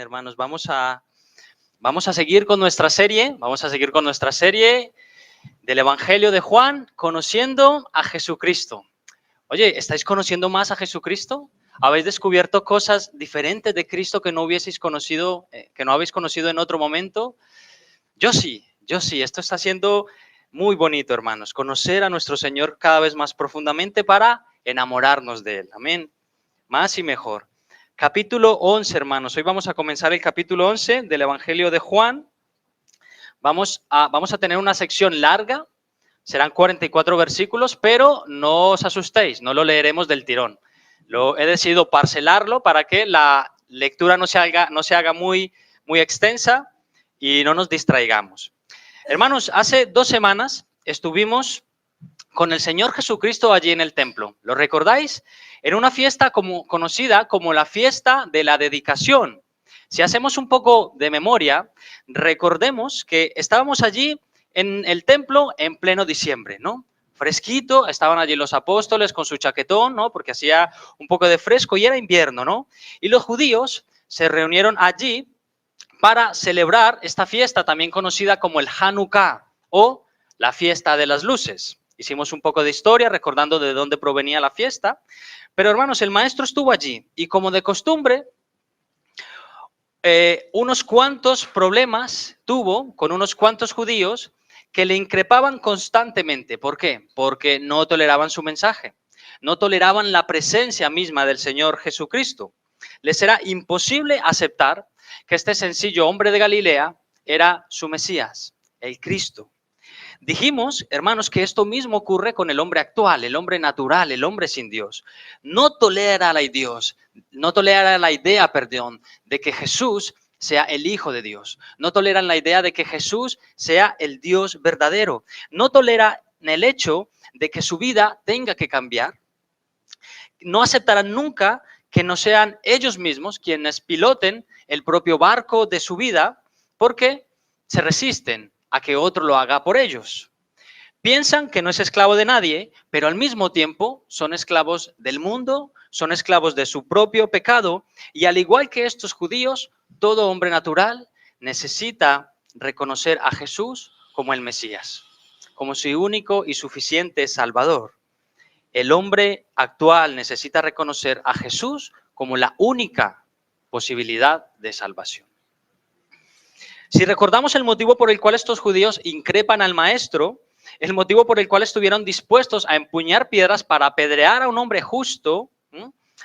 hermanos, vamos a seguir con nuestra serie, del Evangelio de Juan, conociendo a Jesucristo. Oye, ¿estáis conociendo más a Jesucristo? ¿Habéis descubierto cosas diferentes de Cristo que no hubieseis conocido, que no habéis conocido en otro momento? Yo sí. Esto está siendo muy bonito, hermanos, conocer a nuestro Señor cada vez más profundamente para enamorarnos de Él. Amén. Más y mejor. Capítulo 11, hermanos. Hoy vamos a comenzar el capítulo 11 del Evangelio de Juan. Vamos a tener una sección larga. Serán 44 versículos, pero no os asustéis, no lo leeremos del tirón. He decidido parcelarlo para que la lectura no se haga muy extensa y no nos distraigamos. Hermanos, hace 2 semanas estuvimos con el Señor Jesucristo allí en el templo. ¿Lo recordáis? En una fiesta conocida como la fiesta de la dedicación. Si hacemos un poco de memoria, recordemos que estábamos allí en el templo en pleno diciembre, ¿no? Fresquito, estaban allí los apóstoles con su chaquetón, ¿no? Porque hacía un poco de fresco y era invierno, ¿no? Y los judíos se reunieron allí para celebrar esta fiesta también conocida como el Hanukkah o la fiesta de las luces. Hicimos un poco de historia recordando de dónde provenía la fiesta, pero hermanos, el maestro estuvo allí y como de costumbre, unos cuantos problemas tuvo con unos cuantos judíos que le increpaban constantemente. ¿Por qué? Porque no toleraban su mensaje, no toleraban la presencia misma del Señor Jesucristo. Les era imposible aceptar que este sencillo hombre de Galilea era su Mesías, el Cristo. Dijimos, hermanos, que esto mismo ocurre con el hombre actual, el hombre natural, el hombre sin Dios. No tolera la idea, de que Jesús sea el Hijo de Dios. No toleran la idea de que Jesús sea el Dios verdadero. No toleran el hecho de que su vida tenga que cambiar. No aceptarán nunca que no sean ellos mismos quienes piloten el propio barco de su vida porque se resisten a que otro lo haga por ellos. Piensan que no es esclavo de nadie, pero al mismo tiempo son esclavos del mundo, son esclavos de su propio pecado y al igual que estos judíos, todo hombre natural necesita reconocer a Jesús como el Mesías, como su único y suficiente Salvador. El hombre actual necesita reconocer a Jesús como la única posibilidad de salvación. Si recordamos el motivo por el cual estos judíos increpan al maestro, el motivo por el cual estuvieron dispuestos a empuñar piedras para apedrear a un hombre justo,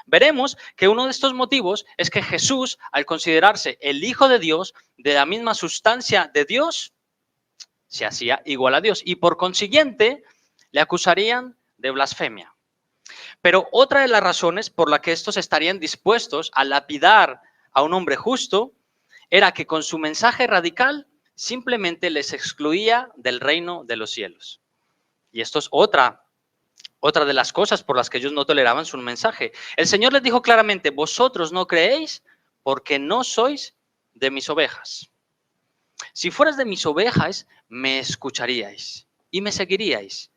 veremos que uno de estos motivos es que Jesús, al considerarse el Hijo de Dios, de la misma sustancia de Dios, se hacía igual a Dios y por consiguiente le acusarían de blasfemia. Pero otra de las razones por la que estos estarían dispuestos a lapidar a un hombre justo era que con su mensaje radical simplemente les excluía del reino de los cielos. Y esto es otra de las cosas por las que ellos no toleraban su mensaje. El Señor les dijo claramente, vosotros no creéis porque no sois de mis ovejas. Si fueras de mis ovejas, me escucharíais y me seguiríais.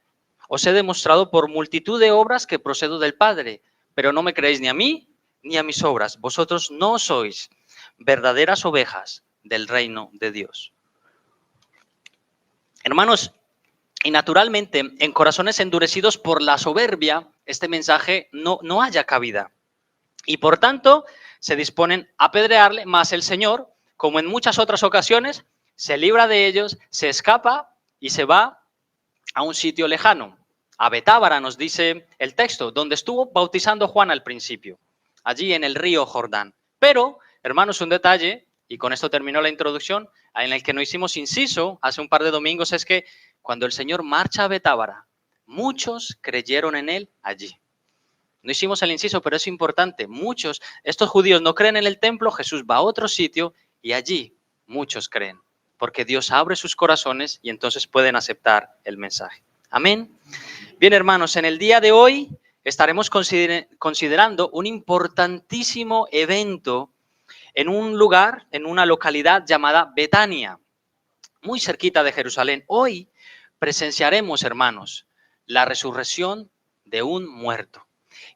Os he demostrado por multitud de obras que procedo del Padre, pero no me creéis ni a mí ni a mis obras. Vosotros no sois verdaderas ovejas del reino de Dios. Hermanos, y naturalmente en corazones endurecidos por la soberbia, este mensaje no haya cabida. Y por tanto, se disponen a apedrearle, mas el Señor, como en muchas otras ocasiones, se libra de ellos, se escapa y se va a un sitio lejano. A Betábara, nos dice el texto, donde estuvo bautizando Juan al principio, allí en el río Jordán. Pero, hermanos, un detalle, y con esto terminó la introducción, en el que no hicimos inciso hace un par de domingos, es que cuando el Señor marcha a Betábara, muchos creyeron en Él allí. No hicimos el inciso, pero es importante. Estos judíos no creen en el templo, Jesús va a otro sitio y allí muchos creen, porque Dios abre sus corazones y entonces pueden aceptar el mensaje. Amén. Bien, hermanos, en el día de hoy estaremos considerando un importantísimo evento en un lugar, en una localidad llamada Betania, muy cerquita de Jerusalén. Hoy presenciaremos, hermanos, la resurrección de un muerto.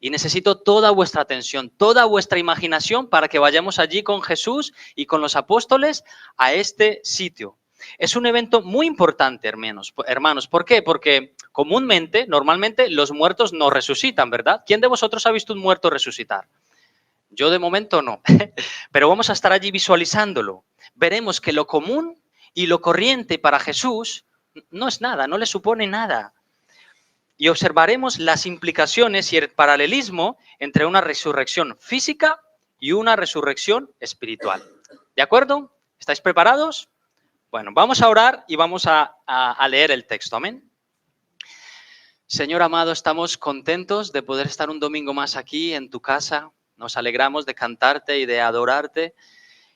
Y necesito toda vuestra atención, toda vuestra imaginación para que vayamos allí con Jesús y con los apóstoles a este sitio. Es un evento muy importante, hermanos. ¿Por qué? Porque comúnmente, normalmente, los muertos no resucitan, ¿verdad? ¿Quién de vosotros ha visto un muerto resucitar? Yo de momento no, pero vamos a estar allí visualizándolo. Veremos que lo común y lo corriente para Jesús no es nada, no le supone nada. Y observaremos las implicaciones y el paralelismo entre una resurrección física y una resurrección espiritual. ¿De acuerdo? ¿Estáis preparados? Bueno, vamos a orar y vamos a leer el texto. Amén. Señor amado, estamos contentos de poder estar un domingo más aquí en tu casa. Nos alegramos de cantarte y de adorarte.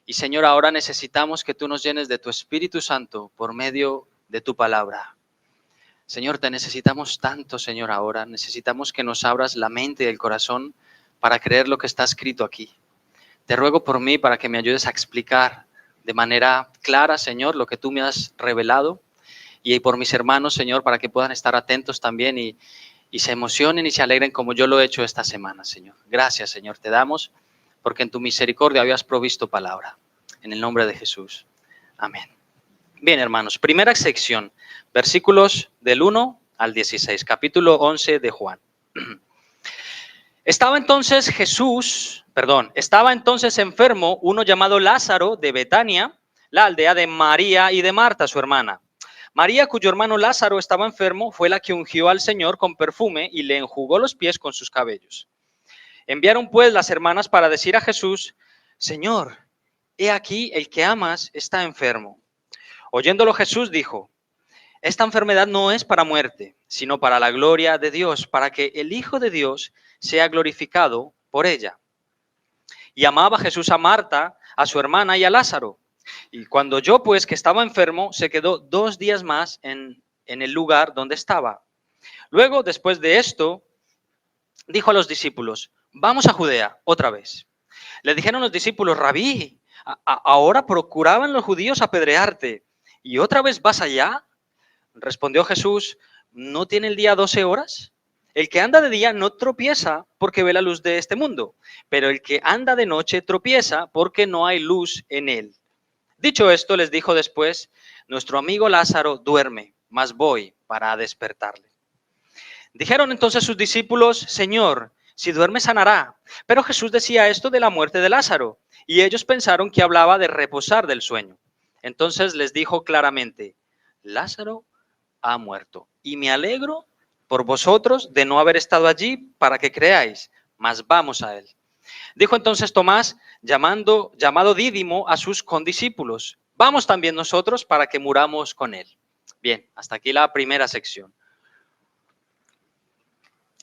Y Señor, ahora necesitamos que tú nos llenes de tu Espíritu Santo por medio de tu palabra. Señor, te necesitamos tanto, Señor, ahora. Necesitamos que nos abras la mente y el corazón para creer lo que está escrito aquí. Te ruego por mí para que me ayudes a explicar de manera clara, Señor, lo que tú me has revelado. Y por mis hermanos, Señor, para que puedan estar atentos también y se emocionen y se alegren como yo lo he hecho esta semana, Señor. Gracias, Señor, te damos, porque en tu misericordia habías provisto palabra. En el nombre de Jesús. Amén. Bien, hermanos, primera sección, versículos del 1 al 16, capítulo 11 de Juan. Estaba entonces enfermo uno llamado Lázaro de Betania, la aldea de María y de Marta, su hermana. María, cuyo hermano Lázaro estaba enfermo, fue la que ungió al Señor con perfume y le enjugó los pies con sus cabellos. Enviaron pues las hermanas para decir a Jesús: Señor, he aquí el que amas está enfermo. Oyéndolo Jesús dijo: esta enfermedad no es para muerte, sino para la gloria de Dios, para que el Hijo de Dios sea glorificado por ella. Y amaba Jesús a Marta, a su hermana y a Lázaro. Y cuando oyó pues que estaba enfermo, se quedó 2 días más en el lugar donde estaba. Luego, después de esto, dijo a los discípulos: vamos a Judea otra vez. Le dijeron los discípulos: Rabí, ahora procuraban los judíos apedrearte, ¿y otra vez vas allá? Respondió Jesús: ¿no tiene el día 12 horas? El que anda de día no tropieza porque ve la luz de este mundo, pero el que anda de noche tropieza porque no hay luz en él. Dicho esto, les dijo después: nuestro amigo Lázaro duerme, mas voy para despertarle. Dijeron entonces sus discípulos: Señor, si duerme sanará. Pero Jesús decía esto de la muerte de Lázaro, y ellos pensaron que hablaba de reposar del sueño. Entonces les dijo claramente: Lázaro ha muerto, y me alegro por vosotros de no haber estado allí para que creáis, mas vamos a él. Dijo entonces Tomás, llamado Dídimo, a sus condiscípulos: vamos también nosotros para que muramos con él. Bien, hasta aquí la primera sección.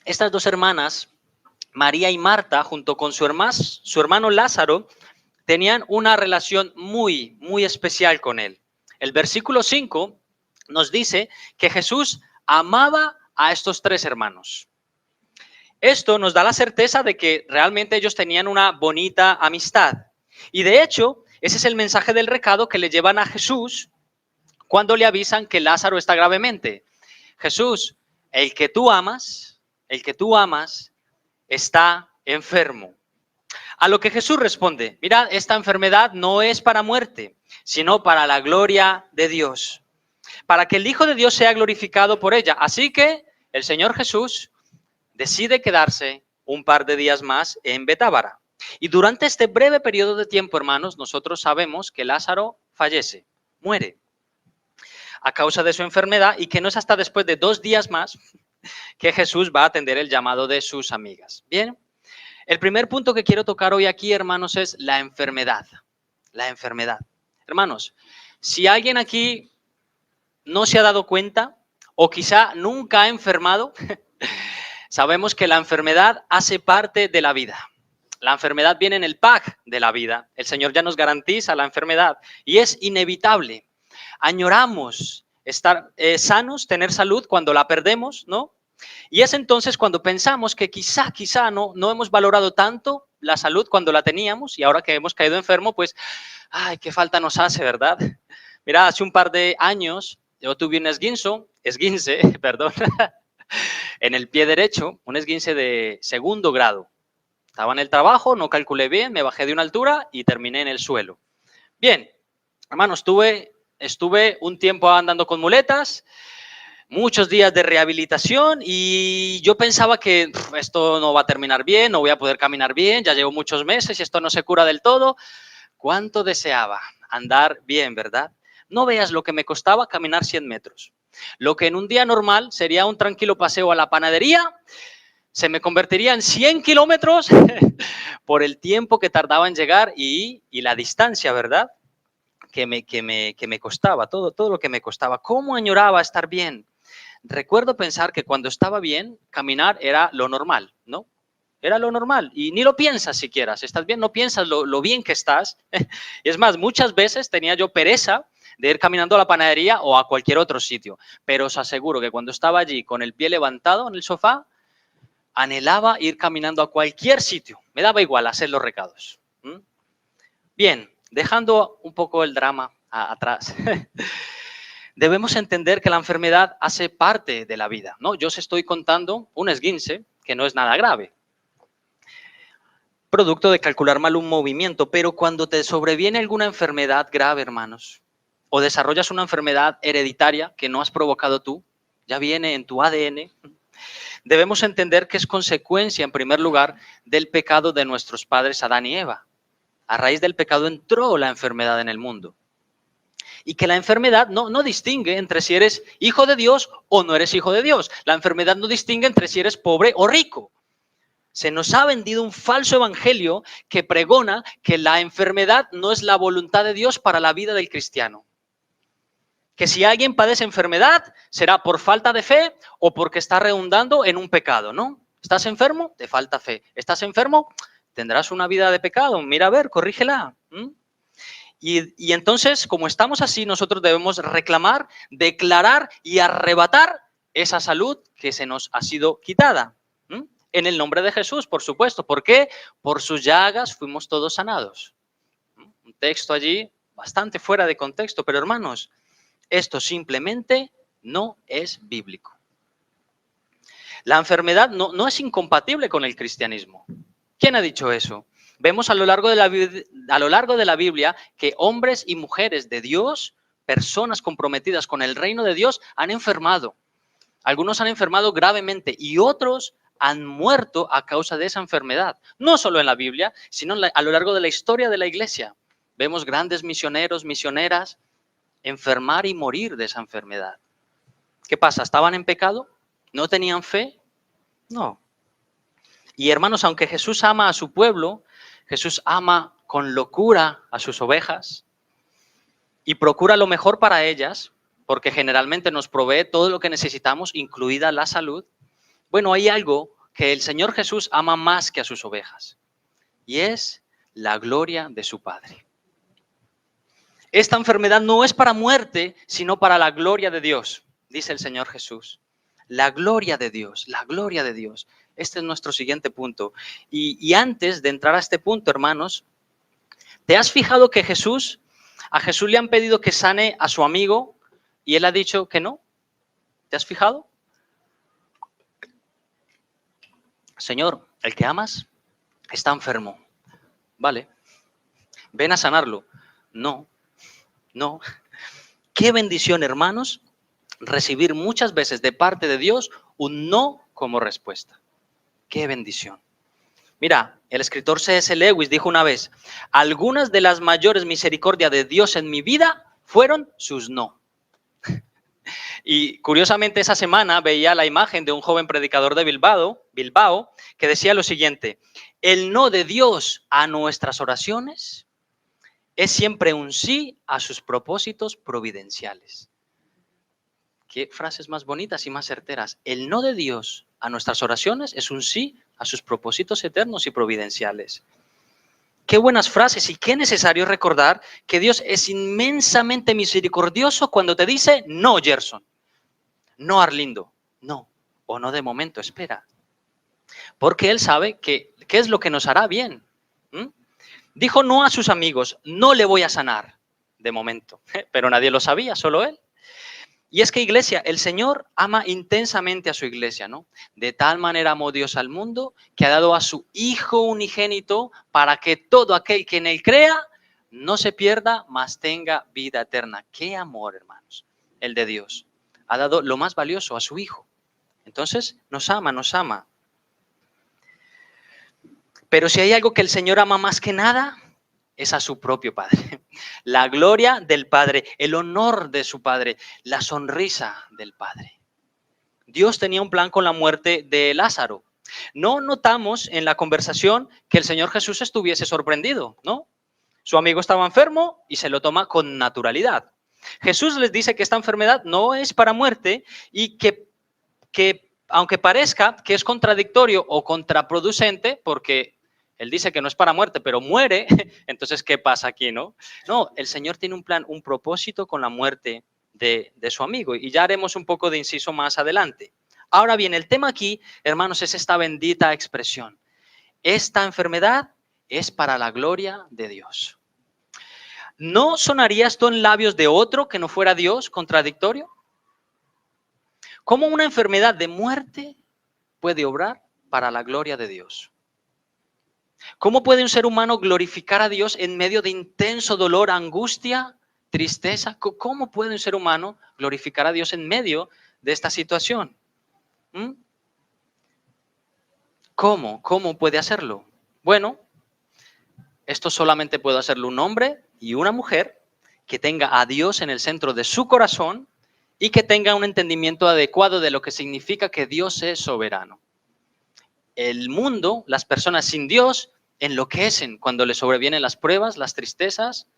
Estas dos hermanas, María y Marta, junto con su hermano Lázaro, tenían una relación muy, muy especial con él. El versículo 5 nos dice que Jesús amaba a estos 3 hermanos. Esto nos da la certeza de que realmente ellos tenían una bonita amistad. Y de hecho, ese es el mensaje del recado que le llevan a Jesús cuando le avisan que Lázaro está gravemente. Jesús, el que tú amas está enfermo. A lo que Jesús responde: mirad, esta enfermedad no es para muerte, sino para la gloria de Dios, para que el Hijo de Dios sea glorificado por ella. Así que el Señor Jesús decide quedarse un par de días más en Betábara. Y durante este breve periodo de tiempo, hermanos, nosotros sabemos que Lázaro fallece, muere, a causa de su enfermedad, y que no es hasta después de 2 días más que Jesús va a atender el llamado de sus amigas. Bien, el primer punto que quiero tocar hoy aquí, hermanos, es la enfermedad. La enfermedad. Hermanos, si alguien aquí no se ha dado cuenta o quizá nunca ha enfermado, sabemos que la enfermedad hace parte de la vida. La enfermedad viene en el pack de la vida. El Señor ya nos garantiza la enfermedad y es inevitable. Añoramos estar sanos, tener salud cuando la perdemos, ¿no? Y es entonces cuando pensamos que quizá no hemos valorado tanto la salud cuando la teníamos, y ahora que hemos caído enfermo, pues, ay, qué falta nos hace, ¿verdad? Mira, hace un par de años yo tuve un esguince, perdón, en el pie derecho, un esguince de segundo grado. Estaba en el trabajo, no calculé bien, me bajé de una altura y terminé en el suelo. Bien, hermanos, estuve un tiempo andando con muletas, muchos días de rehabilitación y yo pensaba que esto no va a terminar bien, no voy a poder caminar bien, ya llevo muchos meses y esto no se cura del todo. ¿Cuánto deseaba andar bien, verdad? No veas lo que me costaba caminar 100 metros. Lo que en un día normal sería un tranquilo paseo a la panadería, se me convertiría en 100 kilómetros por el tiempo que tardaba en llegar y la distancia, ¿verdad? Que me costaba, todo lo que me costaba. ¿Cómo añoraba estar bien? Recuerdo pensar que cuando estaba bien, caminar era lo normal, ¿no? Era lo normal y ni lo piensas siquiera. Si estás bien, no piensas lo bien que estás. Y es más, muchas veces tenía yo pereza de ir caminando a la panadería o a cualquier otro sitio. Pero os aseguro que cuando estaba allí con el pie levantado en el sofá, anhelaba ir caminando a cualquier sitio. Me daba igual hacer los recados. Bien, dejando un poco el drama atrás. Debemos entender que la enfermedad hace parte de la vida, ¿no? Yo os estoy contando un esguince que no es nada grave, producto de calcular mal un movimiento, pero cuando te sobreviene alguna enfermedad grave, hermanos, o desarrollas una enfermedad hereditaria que no has provocado tú, ya viene en tu ADN, debemos entender que es consecuencia, en primer lugar, del pecado de nuestros padres Adán y Eva. A raíz del pecado entró la enfermedad en el mundo. Y que la enfermedad no distingue entre si eres hijo de Dios o no eres hijo de Dios. La enfermedad no distingue entre si eres pobre o rico. Se nos ha vendido un falso evangelio que pregona que la enfermedad no es la voluntad de Dios para la vida del cristiano. Que si alguien padece enfermedad, será por falta de fe o porque está redundando en un pecado, ¿no? ¿Estás enfermo? Te falta fe. ¿Estás enfermo? Tendrás una vida de pecado. Mira a ver, corrígela. Y entonces, como estamos así, nosotros debemos reclamar, declarar y arrebatar esa salud que se nos ha sido quitada. En el nombre de Jesús, por supuesto. ¿Por qué? Por sus llagas fuimos todos sanados. Un texto allí bastante fuera de contexto, pero hermanos, esto simplemente no es bíblico. La enfermedad no es incompatible con el cristianismo. ¿Quién ha dicho eso? Vemos a lo largo de la Biblia que hombres y mujeres de Dios, personas comprometidas con el reino de Dios, han enfermado. Algunos han enfermado gravemente y otros han muerto a causa de esa enfermedad. No solo en la Biblia, sino a lo largo de la historia de la iglesia. Vemos grandes misioneros, misioneras, enfermar y morir de esa enfermedad. ¿Qué pasa? ¿Estaban en pecado? ¿No tenían fe? No. Y hermanos, aunque Jesús ama a su pueblo, Jesús ama con locura a sus ovejas y procura lo mejor para ellas, porque generalmente nos provee todo lo que necesitamos, incluida la salud. Bueno, hay algo que el Señor Jesús ama más que a sus ovejas, y es la gloria de su Padre. Esta enfermedad no es para muerte, sino para la gloria de Dios, dice el Señor Jesús. La gloria de Dios, la gloria de Dios. Este es nuestro siguiente punto. Y antes de entrar a este punto, hermanos, ¿te has fijado que a Jesús le han pedido que sane a su amigo y él ha dicho que no? ¿Te has fijado? Señor, el que amas está enfermo. Vale. Ven a sanarlo. No. Qué bendición, hermanos, recibir muchas veces de parte de Dios un no como respuesta. Qué bendición. Mira, el escritor C.S. Lewis dijo una vez, algunas de las mayores misericordias de Dios en mi vida fueron sus no. Y curiosamente esa semana veía la imagen de un joven predicador de Bilbao, que decía lo siguiente, el no de Dios a nuestras oraciones es siempre un sí a sus propósitos providenciales. Qué frases más bonitas y más certeras. El no de Dios a nuestras oraciones es un sí a sus propósitos eternos y providenciales. Qué buenas frases y qué necesario recordar que Dios es inmensamente misericordioso cuando te dice no, Gerson, no, Arlindo, no, o no de momento, espera. Porque Él sabe qué es lo que nos hará bien. Dijo no a sus amigos, no le voy a sanar de momento, pero nadie lo sabía, solo Él. Y es que, iglesia, el Señor ama intensamente a su iglesia, ¿no? De tal manera amó Dios al mundo que ha dado a su Hijo unigénito para que todo aquel que en él crea no se pierda, mas tenga vida eterna. ¡Qué amor, hermanos! El de Dios. Ha dado lo más valioso, a su Hijo. Entonces, nos ama, nos ama. Pero si hay algo que el Señor ama más que nada, es a su propio Padre. La gloria del Padre, el honor de su Padre, la sonrisa del Padre. Dios tenía un plan con la muerte de Lázaro. No notamos en la conversación que el Señor Jesús estuviese sorprendido, ¿no? Su amigo estaba enfermo y se lo toma con naturalidad. Jesús les dice que esta enfermedad no es para muerte y que aunque parezca que es contradictorio o contraproducente, porque él dice que no es para muerte, pero muere, entonces, ¿qué pasa aquí, no? No, el Señor tiene un plan, un propósito con la muerte de su amigo, y ya haremos un poco de inciso más adelante. Ahora bien, el tema aquí, hermanos, es esta bendita expresión. Esta enfermedad es para la gloria de Dios. ¿No sonaría esto en labios de otro que no fuera Dios contradictorio? ¿Cómo una enfermedad de muerte puede obrar para la gloria de Dios? ¿Cómo puede un ser humano glorificar a Dios en medio de intenso dolor, angustia, tristeza? ¿Cómo puede un ser humano glorificar a Dios en medio de esta situación? ¿Mm? ¿Cómo? ¿Cómo puede hacerlo? Bueno, esto solamente puede hacerlo un hombre y una mujer que tenga a Dios en el centro de su corazón y que tenga un entendimiento adecuado de lo que significa que Dios es soberano. El mundo, las personas sin Dios, enloquecen cuando les sobrevienen las pruebas, las tristezas,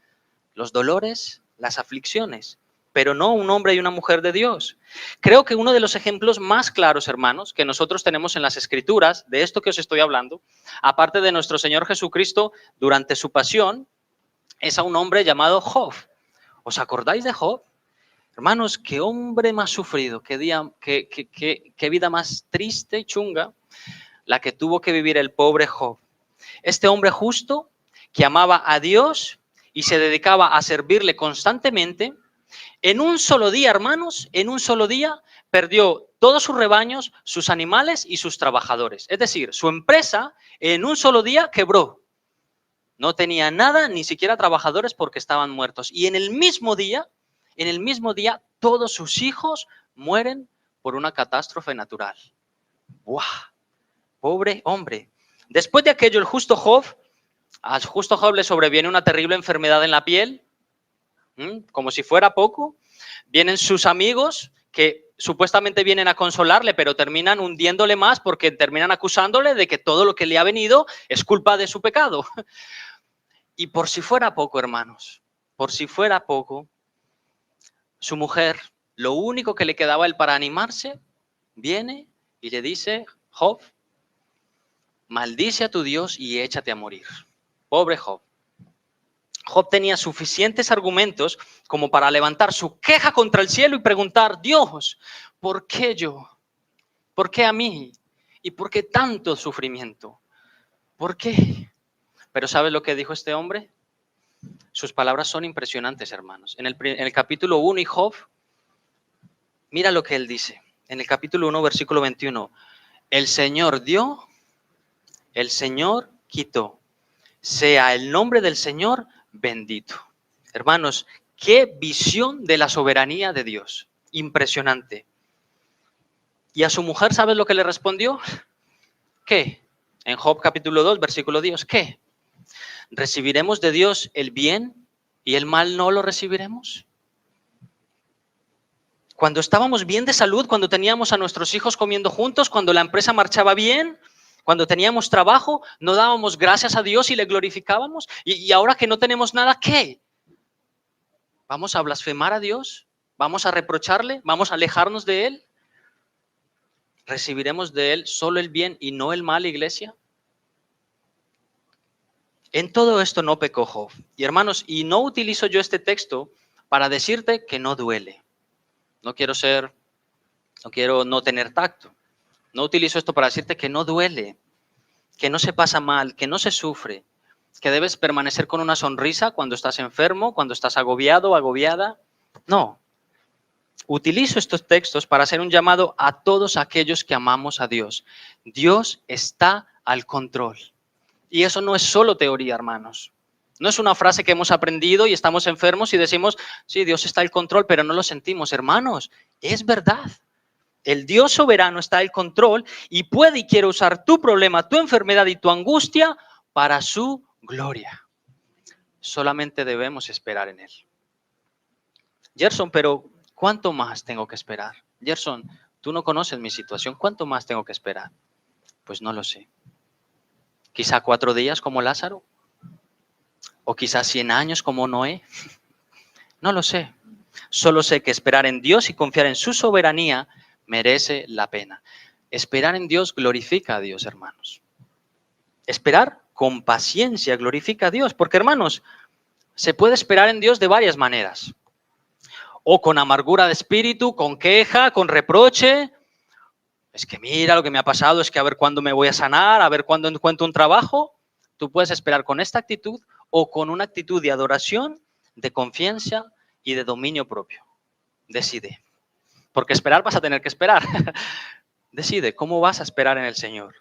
los dolores, las aflicciones, pero no un hombre y una mujer de Dios. Creo que uno de los ejemplos más claros, hermanos, que nosotros tenemos en las Escrituras, de esto que os estoy hablando, aparte de nuestro Señor Jesucristo durante su pasión, es a un hombre llamado Job. ¿Os acordáis de Job? Hermanos, qué hombre más sufrido, qué vida más triste y chunga la que tuvo que vivir el pobre Job. Este hombre justo que amaba a Dios y se dedicaba a servirle constantemente, en un solo día, hermanos, en un solo día perdió todos sus rebaños, sus animales y sus trabajadores. Es decir, su empresa en un solo día quebró. No tenía nada, ni siquiera trabajadores porque estaban muertos. Y en el mismo día, todos sus hijos mueren por una catástrofe natural. ¡Buah! Pobre hombre. Después de aquello, al justo Job le sobreviene una terrible enfermedad en la piel, como si fuera poco. Vienen sus amigos que supuestamente vienen a consolarle, pero terminan hundiéndole más porque terminan acusándole de que todo lo que le ha venido es culpa de su pecado. Y por si fuera poco, hermanos, por si fuera poco, su mujer, lo único que le quedaba a él para animarse, viene y le dice: Job, maldice a tu Dios y échate a morir. Pobre Job. Job tenía suficientes argumentos como para levantar su queja contra el cielo y preguntar: Dios, ¿por qué yo? ¿Por qué a mí? ¿Y por qué tanto sufrimiento? ¿Por qué? Pero ¿sabes lo que dijo este hombre? Sus palabras son impresionantes, hermanos. En el capítulo 1 y Job, mira lo que él dice. En el capítulo 1, versículo 21. El Señor dio, el Señor quitó. Sea el nombre del Señor bendito. Hermanos, qué visión de la soberanía de Dios. Impresionante. Y a su mujer, ¿sabes lo que le respondió? ¿Qué? En Job capítulo 2, versículo 10. ¿Qué? ¿Recibiremos de Dios el bien y el mal no lo recibiremos? Cuando estábamos bien de salud, cuando teníamos a nuestros hijos comiendo juntos, cuando la empresa marchaba bien, cuando teníamos trabajo, no dábamos gracias a Dios y le glorificábamos. Y ahora que no tenemos nada, ¿qué? ¿Vamos a blasfemar a Dios? ¿Vamos a reprocharle? ¿Vamos a alejarnos de Él? ¿Recibiremos de Él solo el bien y no el mal, iglesia? En todo esto no pecó Job. Y hermanos, y no utilizo yo este texto para decirte que no duele. No quiero no tener tacto. No utilizo esto para decirte que no duele, que no se pasa mal, que no se sufre, que debes permanecer con una sonrisa cuando estás enfermo, cuando estás agobiado o agobiada. No. Utilizo estos textos para hacer un llamado a todos aquellos que amamos a Dios. Dios está al control. Y eso no es solo teoría, hermanos. No es una frase que hemos aprendido y estamos enfermos y decimos, sí, Dios está al control, pero no lo sentimos. Hermanos, es verdad. El Dios soberano está al control y puede y quiere usar tu problema, tu enfermedad y tu angustia para su gloria. Solamente debemos esperar en Él. Gerson, pero ¿cuánto más tengo que esperar? Gerson, tú no conoces mi situación. ¿Cuánto más tengo que esperar? Pues no lo sé. Quizá 4 días como Lázaro. O quizá 100 años como Noé. No lo sé. Solo sé que esperar en Dios y confiar en su soberanía merece la pena. Esperar en Dios glorifica a Dios, hermanos. Esperar con paciencia glorifica a Dios. Porque, hermanos, se puede esperar en Dios de varias maneras. O con amargura de espíritu, con queja, con reproche. Es que mira lo que me ha pasado, es que a ver cuándo me voy a sanar, a ver cuándo encuentro un trabajo. Tú puedes esperar con esta actitud o con una actitud de adoración, de confianza y de dominio propio. Decide. Porque esperar vas a tener que esperar. Decide cómo vas a esperar en el Señor.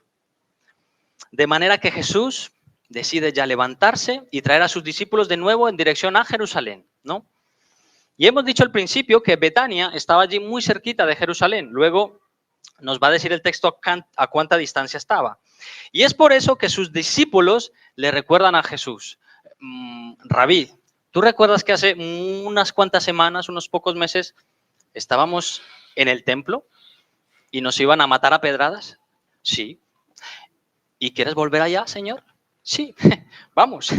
De manera que Jesús decide ya levantarse y traer a sus discípulos de nuevo en dirección a Jerusalén, ¿no? Y hemos dicho al principio que Betania estaba allí muy cerquita de Jerusalén. Luego nos va a decir el texto a cuánta distancia estaba. Y es por eso que sus discípulos le recuerdan a Jesús. Rabí, ¿tú recuerdas que hace unas cuantas semanas, unos pocos meses, estábamos en el templo y nos iban a matar a pedradas? Sí. ¿Y quieres volver allá, Señor? Sí, vamos.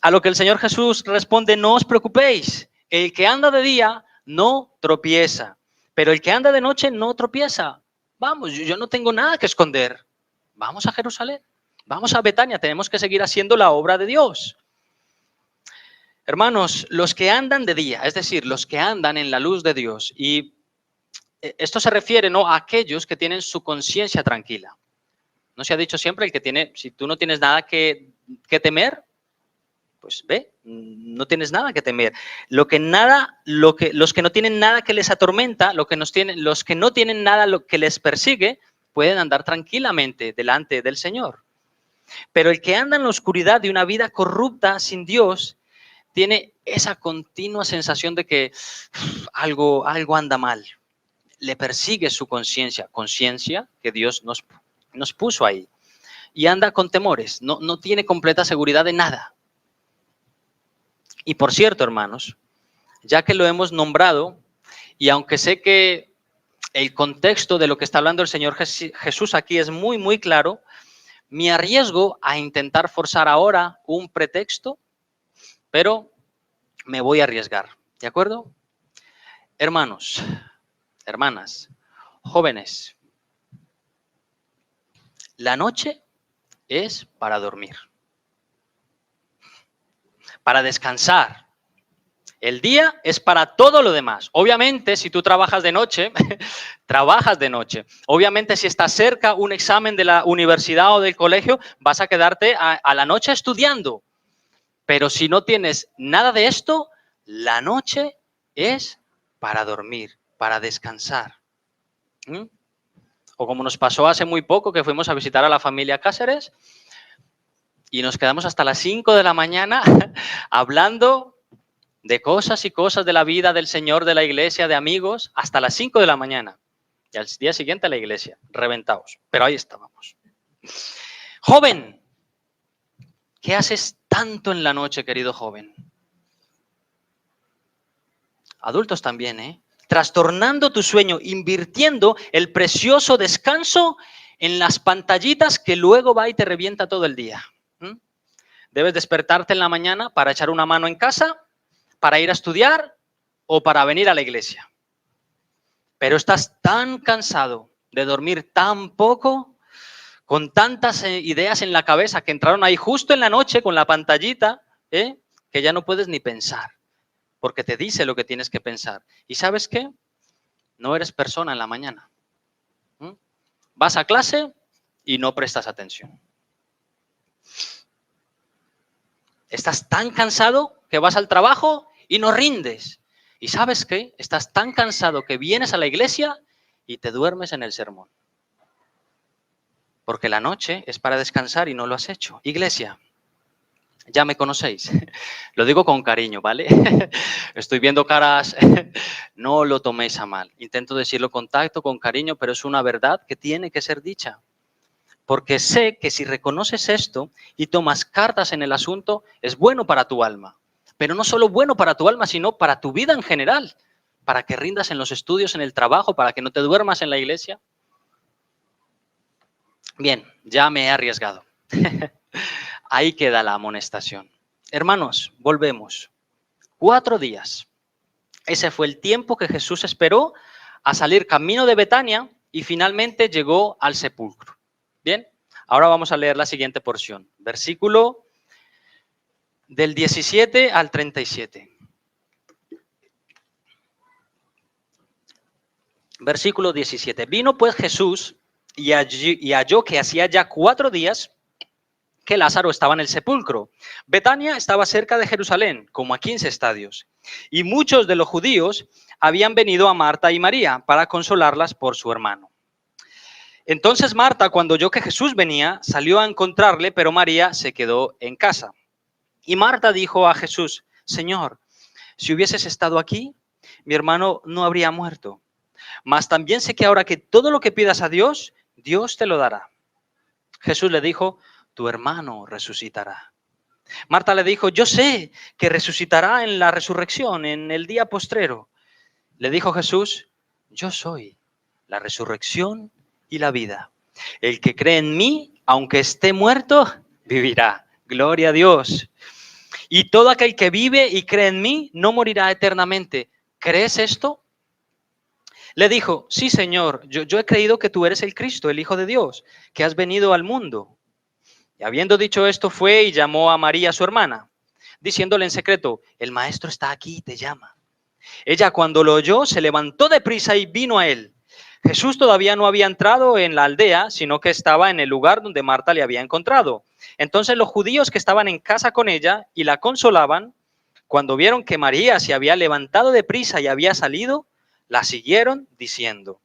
A lo que el Señor Jesús responde, no os preocupéis, el que anda de día no tropieza, pero el que anda de noche no tropieza. Vamos, yo no tengo nada que esconder. Vamos a Jerusalén, vamos a Betania, tenemos que seguir haciendo la obra de Dios. Hermanos, los que andan de día, es decir, los que andan en la luz de Dios, y esto se refiere, ¿no?, a aquellos que tienen su conciencia tranquila. No se ha dicho siempre el que tiene, si tú no tienes nada que temer, pues ve, no tienes nada que temer. Los que no tienen nada que les atormenta, los que no tienen nada lo que les persigue, pueden andar tranquilamente delante del Señor. Pero el que anda en la oscuridad de una vida corrupta sin Dios, tiene esa continua sensación de que algo anda mal. Le persigue su conciencia que Dios nos puso ahí. Y anda con temores, no tiene completa seguridad de nada. Y por cierto, hermanos, ya que lo hemos nombrado, y aunque sé que el contexto de lo que está hablando el Señor Jesús aquí es muy, muy claro, me arriesgo a intentar forzar ahora un pretexto, pero me voy a arriesgar, ¿de acuerdo? Hermanos, hermanas, jóvenes, la noche es para dormir, para descansar. El día es para todo lo demás. Obviamente, si tú trabajas de noche, trabajas de noche. Obviamente, si estás cerca un examen de la universidad o del colegio, vas a quedarte a la noche estudiando. Pero si no tienes nada de esto, la noche es para dormir, para descansar. O como nos pasó hace muy poco, que fuimos a visitar a la familia Cáceres y nos quedamos hasta las 5 de la mañana hablando de cosas y cosas de la vida del Señor, de la iglesia, de amigos, hasta las 5 de la mañana. Y al día siguiente a la iglesia, reventados. Pero ahí estábamos. Joven, ¿qué haces tanto en la noche, querido joven? Adultos también, ¿eh? Trastornando tu sueño, invirtiendo el precioso descanso en las pantallitas que luego va y te revienta todo el día. Debes despertarte en la mañana para echar una mano en casa, para ir a estudiar o para venir a la iglesia. Pero estás tan cansado de dormir tan poco, con tantas ideas en la cabeza que entraron ahí justo en la noche con la pantallita, que ya no puedes ni pensar, porque te dice lo que tienes que pensar. ¿Y sabes qué? No eres persona en la mañana. Vas a clase y no prestas atención. Estás tan cansado que vas al trabajo y no rindes. Y ¿sabes qué? Estás tan cansado que vienes a la iglesia y te duermes en el sermón. Porque la noche es para descansar y no lo has hecho. Iglesia, ya me conocéis. Lo digo con cariño, ¿vale? Estoy viendo caras. No lo toméis a mal. Intento decirlo con tacto, con cariño, pero es una verdad que tiene que ser dicha. Porque sé que si reconoces esto y tomas cartas en el asunto, es bueno para tu alma. Pero no solo bueno para tu alma, sino para tu vida en general. Para que rindas en los estudios, en el trabajo, para que no te duermas en la iglesia. Bien, ya me he arriesgado. Ahí queda la amonestación. Hermanos, volvemos. 4 días. Ese fue el tiempo que Jesús esperó a salir camino de Betania y finalmente llegó al sepulcro. Bien, ahora vamos a leer la siguiente porción. Versículo del 17 al 37. Versículo 17. Vino pues Jesús y halló que hacía ya 4 días que Lázaro estaba en el sepulcro. Betania estaba cerca de Jerusalén, como a 15 estadios. Y muchos de los judíos habían venido a Marta y María para consolarlas por su hermano. Entonces Marta, cuando oyó que Jesús venía, salió a encontrarle, pero María se quedó en casa. Y Marta dijo a Jesús: Señor, si hubieses estado aquí, mi hermano no habría muerto. Mas también sé que ahora que todo lo que pidas a Dios, Dios te lo dará. Jesús le dijo: tu hermano resucitará. Marta le dijo: yo sé que resucitará en la resurrección, en el día postrero. Le dijo Jesús: yo soy la resurrección y la vida. El que cree en mí, aunque esté muerto, vivirá. Gloria a Dios. Y todo aquel que vive y cree en mí no morirá eternamente. ¿Crees esto? Le dijo: sí, Señor, yo he creído que tú eres el Cristo, el Hijo de Dios, que has venido al mundo. Y habiendo dicho esto, fue y llamó a María, su hermana, diciéndole en secreto: el maestro está aquí y te llama. Ella, cuando lo oyó, se levantó deprisa y vino a él. Jesús todavía no había entrado en la aldea, sino que estaba en el lugar donde Marta le había encontrado. Entonces los judíos que estaban en casa con ella y la consolaban, cuando vieron que María se había levantado deprisa y había salido, la siguieron diciendo: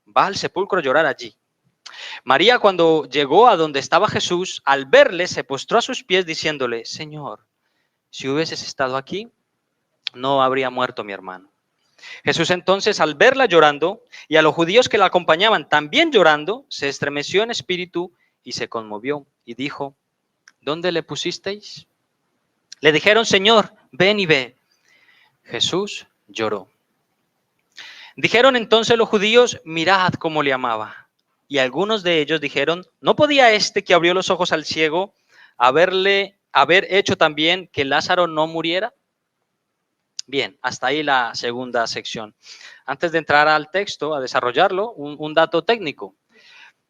va al sepulcro a llorar allí. María, cuando llegó a donde estaba Jesús, al verle, se postró a sus pies diciéndole: Señor, si hubieses estado aquí, no habría muerto mi hermano. Jesús entonces, al verla llorando y a los judíos que la acompañaban también llorando, se estremeció en espíritu y se conmovió y dijo: ¿dónde le pusisteis? Le dijeron: Señor, ven y ve. Jesús lloró. Dijeron entonces los judíos: mirad cómo le amaba. Y algunos de ellos dijeron: ¿no podía este que abrió los ojos al ciego haber hecho también que Lázaro no muriera? Bien, hasta ahí la segunda sección. Antes de entrar al texto, a desarrollarlo, un dato técnico.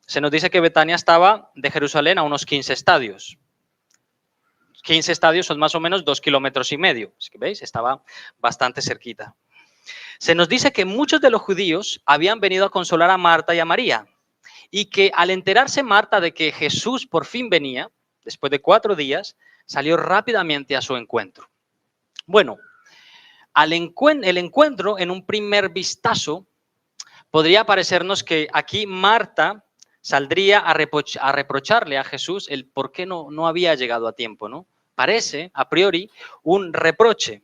Se nos dice que Betania estaba de Jerusalén a unos 15 estadios. 15 estadios son más o menos 2,5 kilómetros. Es que, ¿veis? Estaba bastante cerquita. Se nos dice que muchos de los judíos habían venido a consolar a Marta y a María, y que al enterarse Marta de que Jesús por fin venía, después de 4 días, salió rápidamente a su encuentro. Bueno, el encuentro, en un primer vistazo, podría parecernos que aquí Marta saldría a reprocharle a Jesús el por qué no había llegado a tiempo, ¿no? Parece, a priori, un reproche.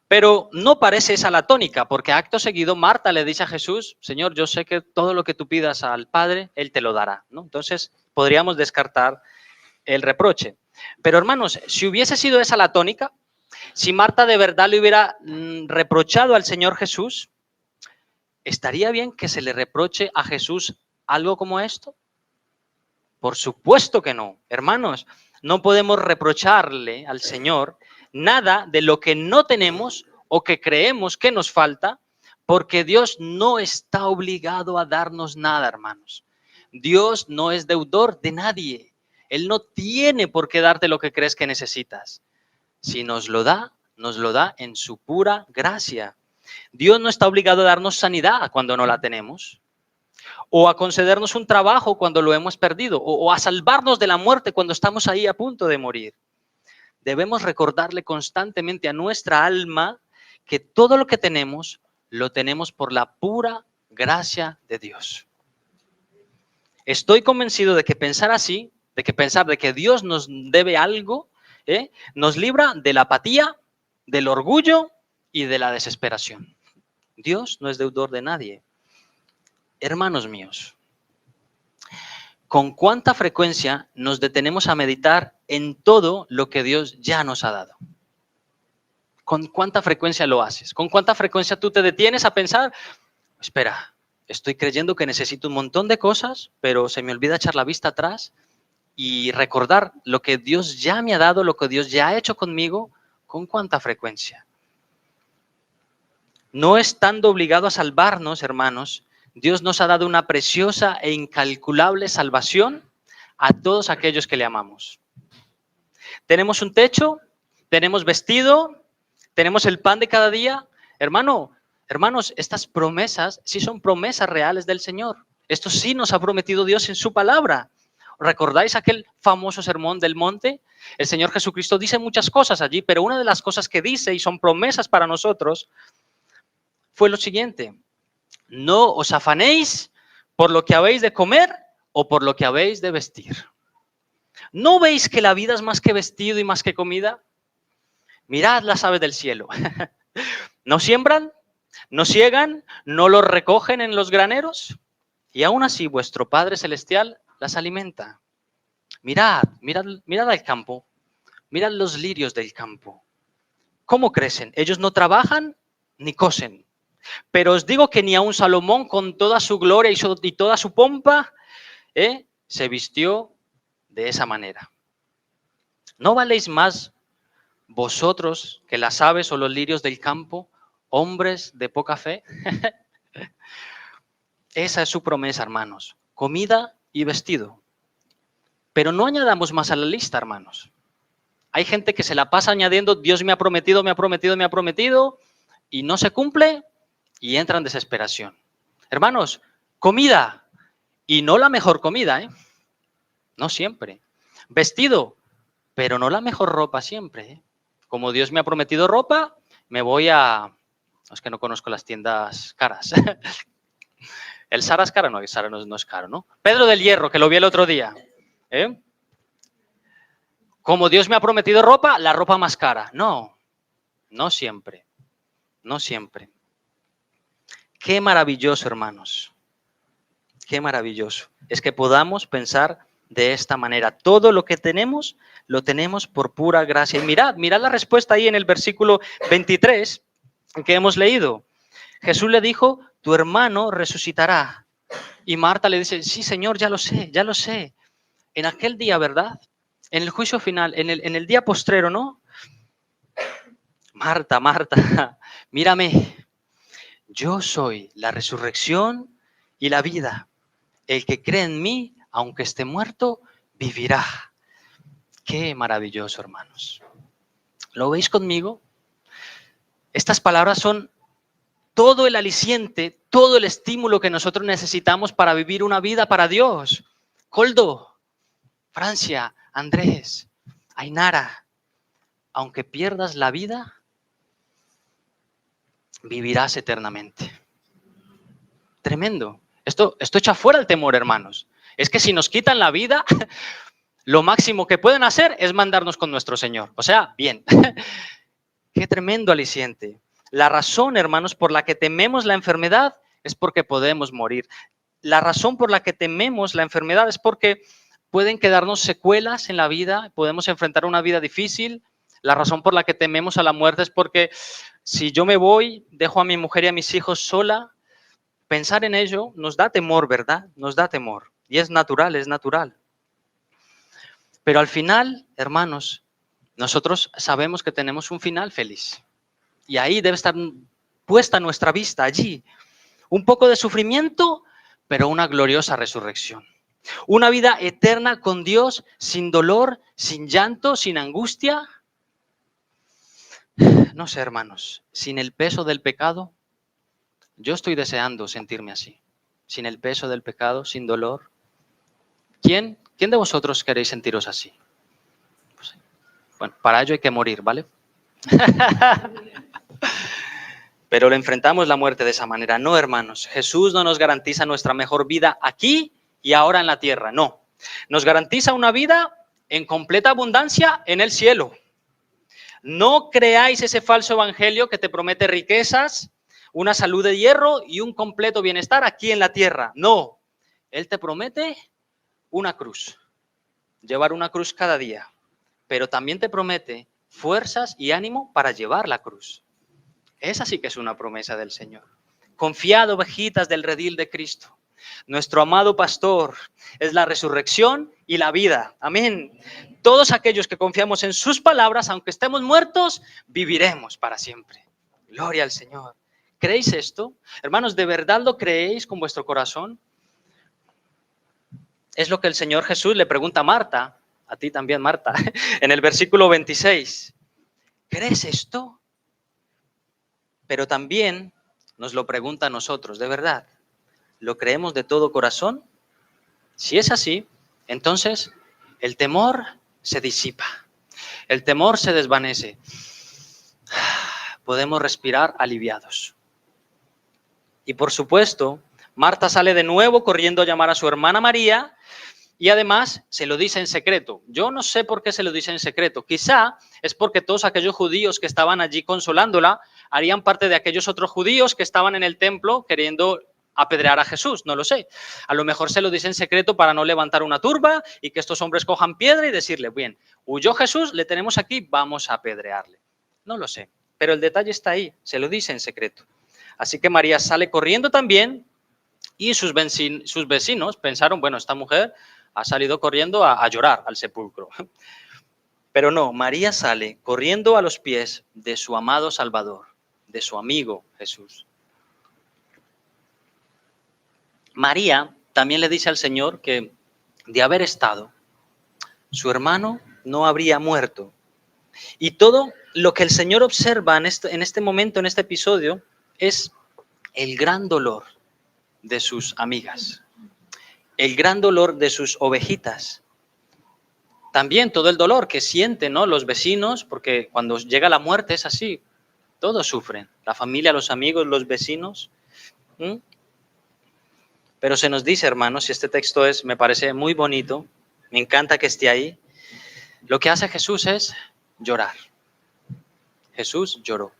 Pero no parece esa la tónica, porque acto seguido Marta le dice a Jesús: Señor, yo sé que todo lo que tú pidas al Padre, Él te lo dará, ¿no? Entonces, podríamos descartar el reproche. Pero hermanos, si hubiese sido esa la tónica, si Marta de verdad le hubiera reprochado al Señor Jesús, ¿estaría bien que se le reproche a Jesús algo como esto? Por supuesto que no. Hermanos, no podemos reprocharle al Señor nada de lo que no tenemos o que creemos que nos falta, porque Dios no está obligado a darnos nada, hermanos. Dios no es deudor de nadie. Él no tiene por qué darte lo que crees que necesitas. Si nos lo da en su pura gracia. Dios no está obligado a darnos sanidad cuando no la tenemos, o a concedernos un trabajo cuando lo hemos perdido, o a salvarnos de la muerte cuando estamos ahí a punto de morir. Debemos recordarle constantemente a nuestra alma que todo lo que tenemos, lo tenemos por la pura gracia de Dios. Estoy convencido de que pensar así, de que pensar de que Dios nos debe algo, nos libra de la apatía, del orgullo y de la desesperación. Dios no es deudor de nadie. Hermanos míos, ¿con cuánta frecuencia nos detenemos a meditar en todo lo que Dios ya nos ha dado? ¿Con cuánta frecuencia lo haces? ¿Con cuánta frecuencia tú te detienes a pensar, espera, estoy creyendo que necesito un montón de cosas, pero se me olvida echar la vista atrás y recordar lo que Dios ya me ha dado, lo que Dios ya ha hecho conmigo? ¿Con cuánta frecuencia? No estando obligado a salvarnos, hermanos, Dios nos ha dado una preciosa e incalculable salvación a todos aquellos que le amamos. Tenemos un techo, tenemos vestido, tenemos el pan de cada día. Hermanos, estas promesas sí son promesas reales del Señor. Esto sí nos ha prometido Dios en su palabra. ¿Recordáis aquel famoso sermón del monte? El Señor Jesucristo dice muchas cosas allí, pero una de las cosas que dice y son promesas para nosotros fue lo siguiente: no os afanéis por lo que habéis de comer o por lo que habéis de vestir. ¿No veis que la vida es más que vestido y más que comida? Mirad las aves del cielo. ¿No siembran? ¿No siegan? ¿No los recogen en los graneros? Y aún así vuestro Padre Celestial las alimenta. Mirad al campo. Mirad los lirios del campo. ¿Cómo crecen? Ellos no trabajan ni cosen. Pero os digo que ni aun Salomón, con toda su gloria y toda su pompa, se vistió de esa manera. ¿No valéis más vosotros que las aves o los lirios del campo, hombres de poca fe? Esa es su promesa, hermanos: comida y vestido. Pero no añadamos más a la lista, hermanos. Hay gente que se la pasa añadiendo, Dios me ha prometido, me ha prometido, me ha prometido, y no se cumple y entra en desesperación. Hermanos, comida, y no la mejor comida, no siempre. Vestido, pero no la mejor ropa siempre. Como Dios me ha prometido ropa, me voy a... Es que no conozco las tiendas caras. El Zara es caro, no, el Zara no es caro, ¿no? Pedro del Hierro, que lo vi el otro día. Como Dios me ha prometido ropa, la ropa más cara. No, no siempre. No siempre. Qué maravilloso, hermanos. Qué maravilloso. Es que podamos pensar de esta manera. Todo lo que tenemos, lo tenemos por pura gracia. Y mirad la respuesta ahí en el versículo 23 que hemos leído. Jesús le dijo, tu hermano resucitará. Y Marta le dice, sí, Señor, ya lo sé, ya lo sé. En aquel día, ¿verdad? En el juicio final, en el día postrero, ¿no? Marta, mírame. Yo soy la resurrección y la vida. El que cree en mí, aunque esté muerto, vivirá. Qué maravilloso, hermanos. ¿Lo veis conmigo? Estas palabras son todo el aliciente, todo el estímulo que nosotros necesitamos para vivir una vida para Dios. Coldo, Francia, Andrés, Ainara, aunque pierdas la vida, vivirás eternamente. Tremendo. Esto echa fuera el temor, hermanos. Es que si nos quitan la vida, lo máximo que pueden hacer es mandarnos con nuestro Señor. O sea, bien. Qué tremendo aliciente. La razón, hermanos, por la que tememos la enfermedad es porque podemos morir. La razón por la que tememos la enfermedad es porque pueden quedarnos secuelas en la vida, podemos enfrentar una vida difícil. La razón por la que tememos a la muerte es porque si yo me voy, dejo a mi mujer y a mis hijos sola, pensar en ello nos da temor, ¿verdad? Nos da temor. Y es natural, es natural. Pero al final, hermanos, nosotros sabemos que tenemos un final feliz. Y ahí debe estar puesta nuestra vista, allí. Un poco de sufrimiento, pero una gloriosa resurrección. Una vida eterna con Dios, sin dolor, sin llanto, sin angustia. No sé, hermanos, sin el peso del pecado. Yo estoy deseando sentirme así. Sin el peso del pecado, sin dolor. ¿Quién de vosotros queréis sentiros así? Pues, bueno, para ello hay que morir, ¿vale? Pero le enfrentamos la muerte de esa manera. No, hermanos, Jesús no nos garantiza nuestra mejor vida aquí y ahora en la tierra, no. Nos garantiza una vida en completa abundancia en el cielo. No creáis ese falso evangelio que te promete riquezas, una salud de hierro y un completo bienestar aquí en la tierra. No, Él te promete una cruz, llevar una cruz cada día, pero también te promete fuerzas y ánimo para llevar la cruz. Esa sí que es una promesa del Señor. Confiad, ovejitas del redil de Cristo. Nuestro amado pastor es la resurrección y la vida. Amén. Todos aquellos que confiamos en sus palabras, aunque estemos muertos, viviremos para siempre. Gloria al Señor. ¿Creéis esto? Hermanos, ¿de verdad lo creéis con vuestro corazón? Es lo que el Señor Jesús le pregunta a Marta, a ti también, Marta, en el versículo 26. ¿Crees esto? Pero también nos lo pregunta a nosotros, ¿de verdad? ¿Lo creemos de todo corazón? Si es así, entonces el temor se disipa, el temor se desvanece. Podemos respirar aliviados. Y por supuesto, Marta sale de nuevo corriendo a llamar a su hermana María y además se lo dice en secreto. Yo no sé por qué se lo dice en secreto. Quizá es porque todos aquellos judíos que estaban allí consolándola harían parte de aquellos otros judíos que estaban en el templo queriendo apedrear a Jesús, no lo sé. A lo mejor se lo dice en secreto para no levantar una turba y que estos hombres cojan piedra y decirle, bien, huyó Jesús, le tenemos aquí, vamos a apedrearle. No lo sé, pero el detalle está ahí, se lo dice en secreto. Así que María sale corriendo también y sus vecinos pensaron, bueno, esta mujer ha salido corriendo a llorar al sepulcro. Pero no, María sale corriendo a los pies de su amado Salvador, de su amigo Jesús. María también le dice al Señor que de haber estado, su hermano no habría muerto. Y todo lo que el Señor observa en este momento, en este episodio, es el gran dolor de sus amigas, el gran dolor de sus ovejitas. También todo el dolor que sienten, ¿no?, los vecinos, porque cuando llega la muerte es así, todos sufren, la familia, los amigos, los vecinos. Pero se nos dice, hermanos, y este texto me parece muy bonito, me encanta que esté ahí, lo que hace Jesús es llorar. Jesús lloró.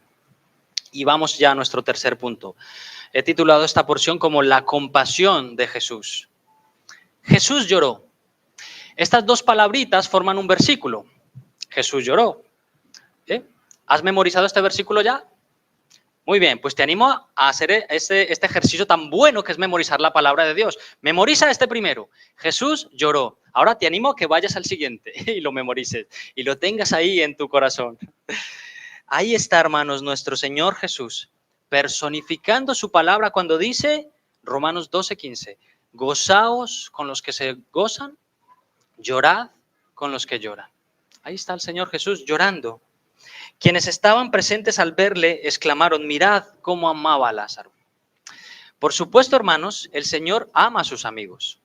Y vamos ya a nuestro tercer punto. He titulado esta porción como la compasión de Jesús. Jesús lloró. Estas dos palabritas forman un versículo. Jesús lloró. ¿Has memorizado este versículo ya? Muy bien, pues te animo a hacer este ejercicio tan bueno que es memorizar la palabra de Dios. Memoriza este primero. Jesús lloró. Ahora te animo a que vayas al siguiente y lo memorices y lo tengas ahí en tu corazón. Ahí está, hermanos, nuestro Señor Jesús, personificando su palabra cuando dice, Romanos 12:15, gozaos con los que se gozan, llorad con los que lloran. Ahí está el Señor Jesús llorando. Quienes estaban presentes al verle exclamaron, mirad cómo amaba a Lázaro. Por supuesto, hermanos, el Señor ama a sus amigos.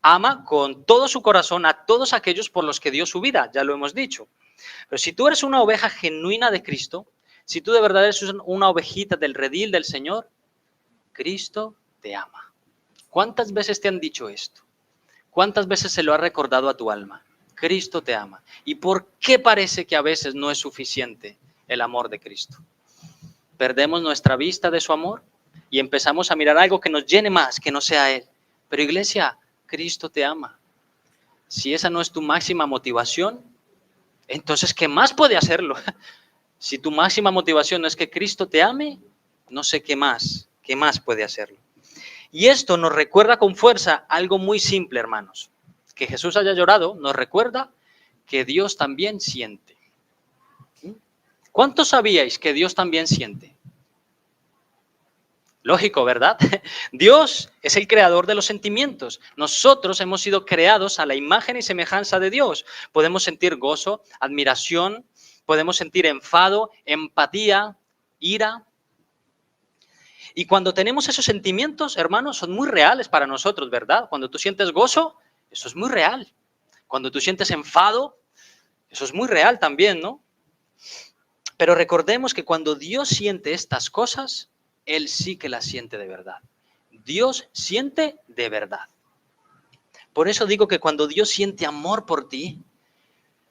Ama con todo su corazón a todos aquellos por los que dio su vida, ya lo hemos dicho. Pero si tú eres una oveja genuina de Cristo, si tú de verdad eres una ovejita del redil del Señor, Cristo te ama. ¿Cuántas veces te han dicho esto? ¿Cuántas veces se lo ha recordado a tu alma? Cristo te ama. ¿Y por qué parece que a veces no es suficiente el amor de Cristo? Perdemos nuestra vista de su amor y empezamos a mirar algo que nos llene más, que no sea Él. Pero iglesia, Cristo te ama. Si esa no es tu máxima motivación, entonces, ¿qué más puede hacerlo? Si tu máxima motivación no es que Cristo te ame, no sé qué más puede hacerlo. Y esto nos recuerda con fuerza algo muy simple, hermanos. Que Jesús haya llorado nos recuerda que Dios también siente. ¿Cuántos sabíais que Dios también siente? Lógico, ¿verdad? Dios es el creador de los sentimientos. Nosotros hemos sido creados a la imagen y semejanza de Dios. Podemos sentir gozo, admiración, podemos sentir enfado, empatía, ira. Y cuando tenemos esos sentimientos, hermanos, son muy reales para nosotros, ¿verdad? Cuando tú sientes gozo, eso es muy real. Cuando tú sientes enfado, eso es muy real también, ¿no? Pero recordemos que cuando Dios siente estas cosas, Él sí que las siente de verdad. Dios siente de verdad. Por eso digo que cuando Dios siente amor por ti,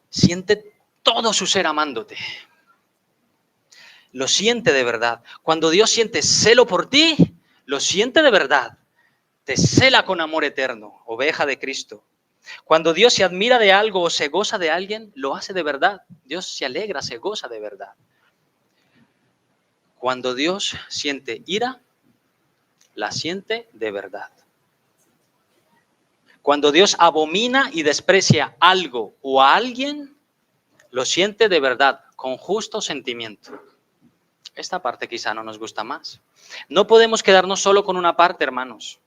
siente todo su ser amándote. Lo siente de verdad. Cuando Dios siente celo por ti, lo siente de verdad. Te cela con amor eterno, oveja de Cristo. Cuando Dios se admira de algo o se goza de alguien, lo hace de verdad. Dios se alegra, se goza de verdad. Cuando Dios siente ira, la siente de verdad. Cuando Dios abomina y desprecia algo o a alguien, lo siente de verdad, con justo sentimiento. Esta parte quizá no nos gusta más. No podemos quedarnos solo con una parte, hermanos.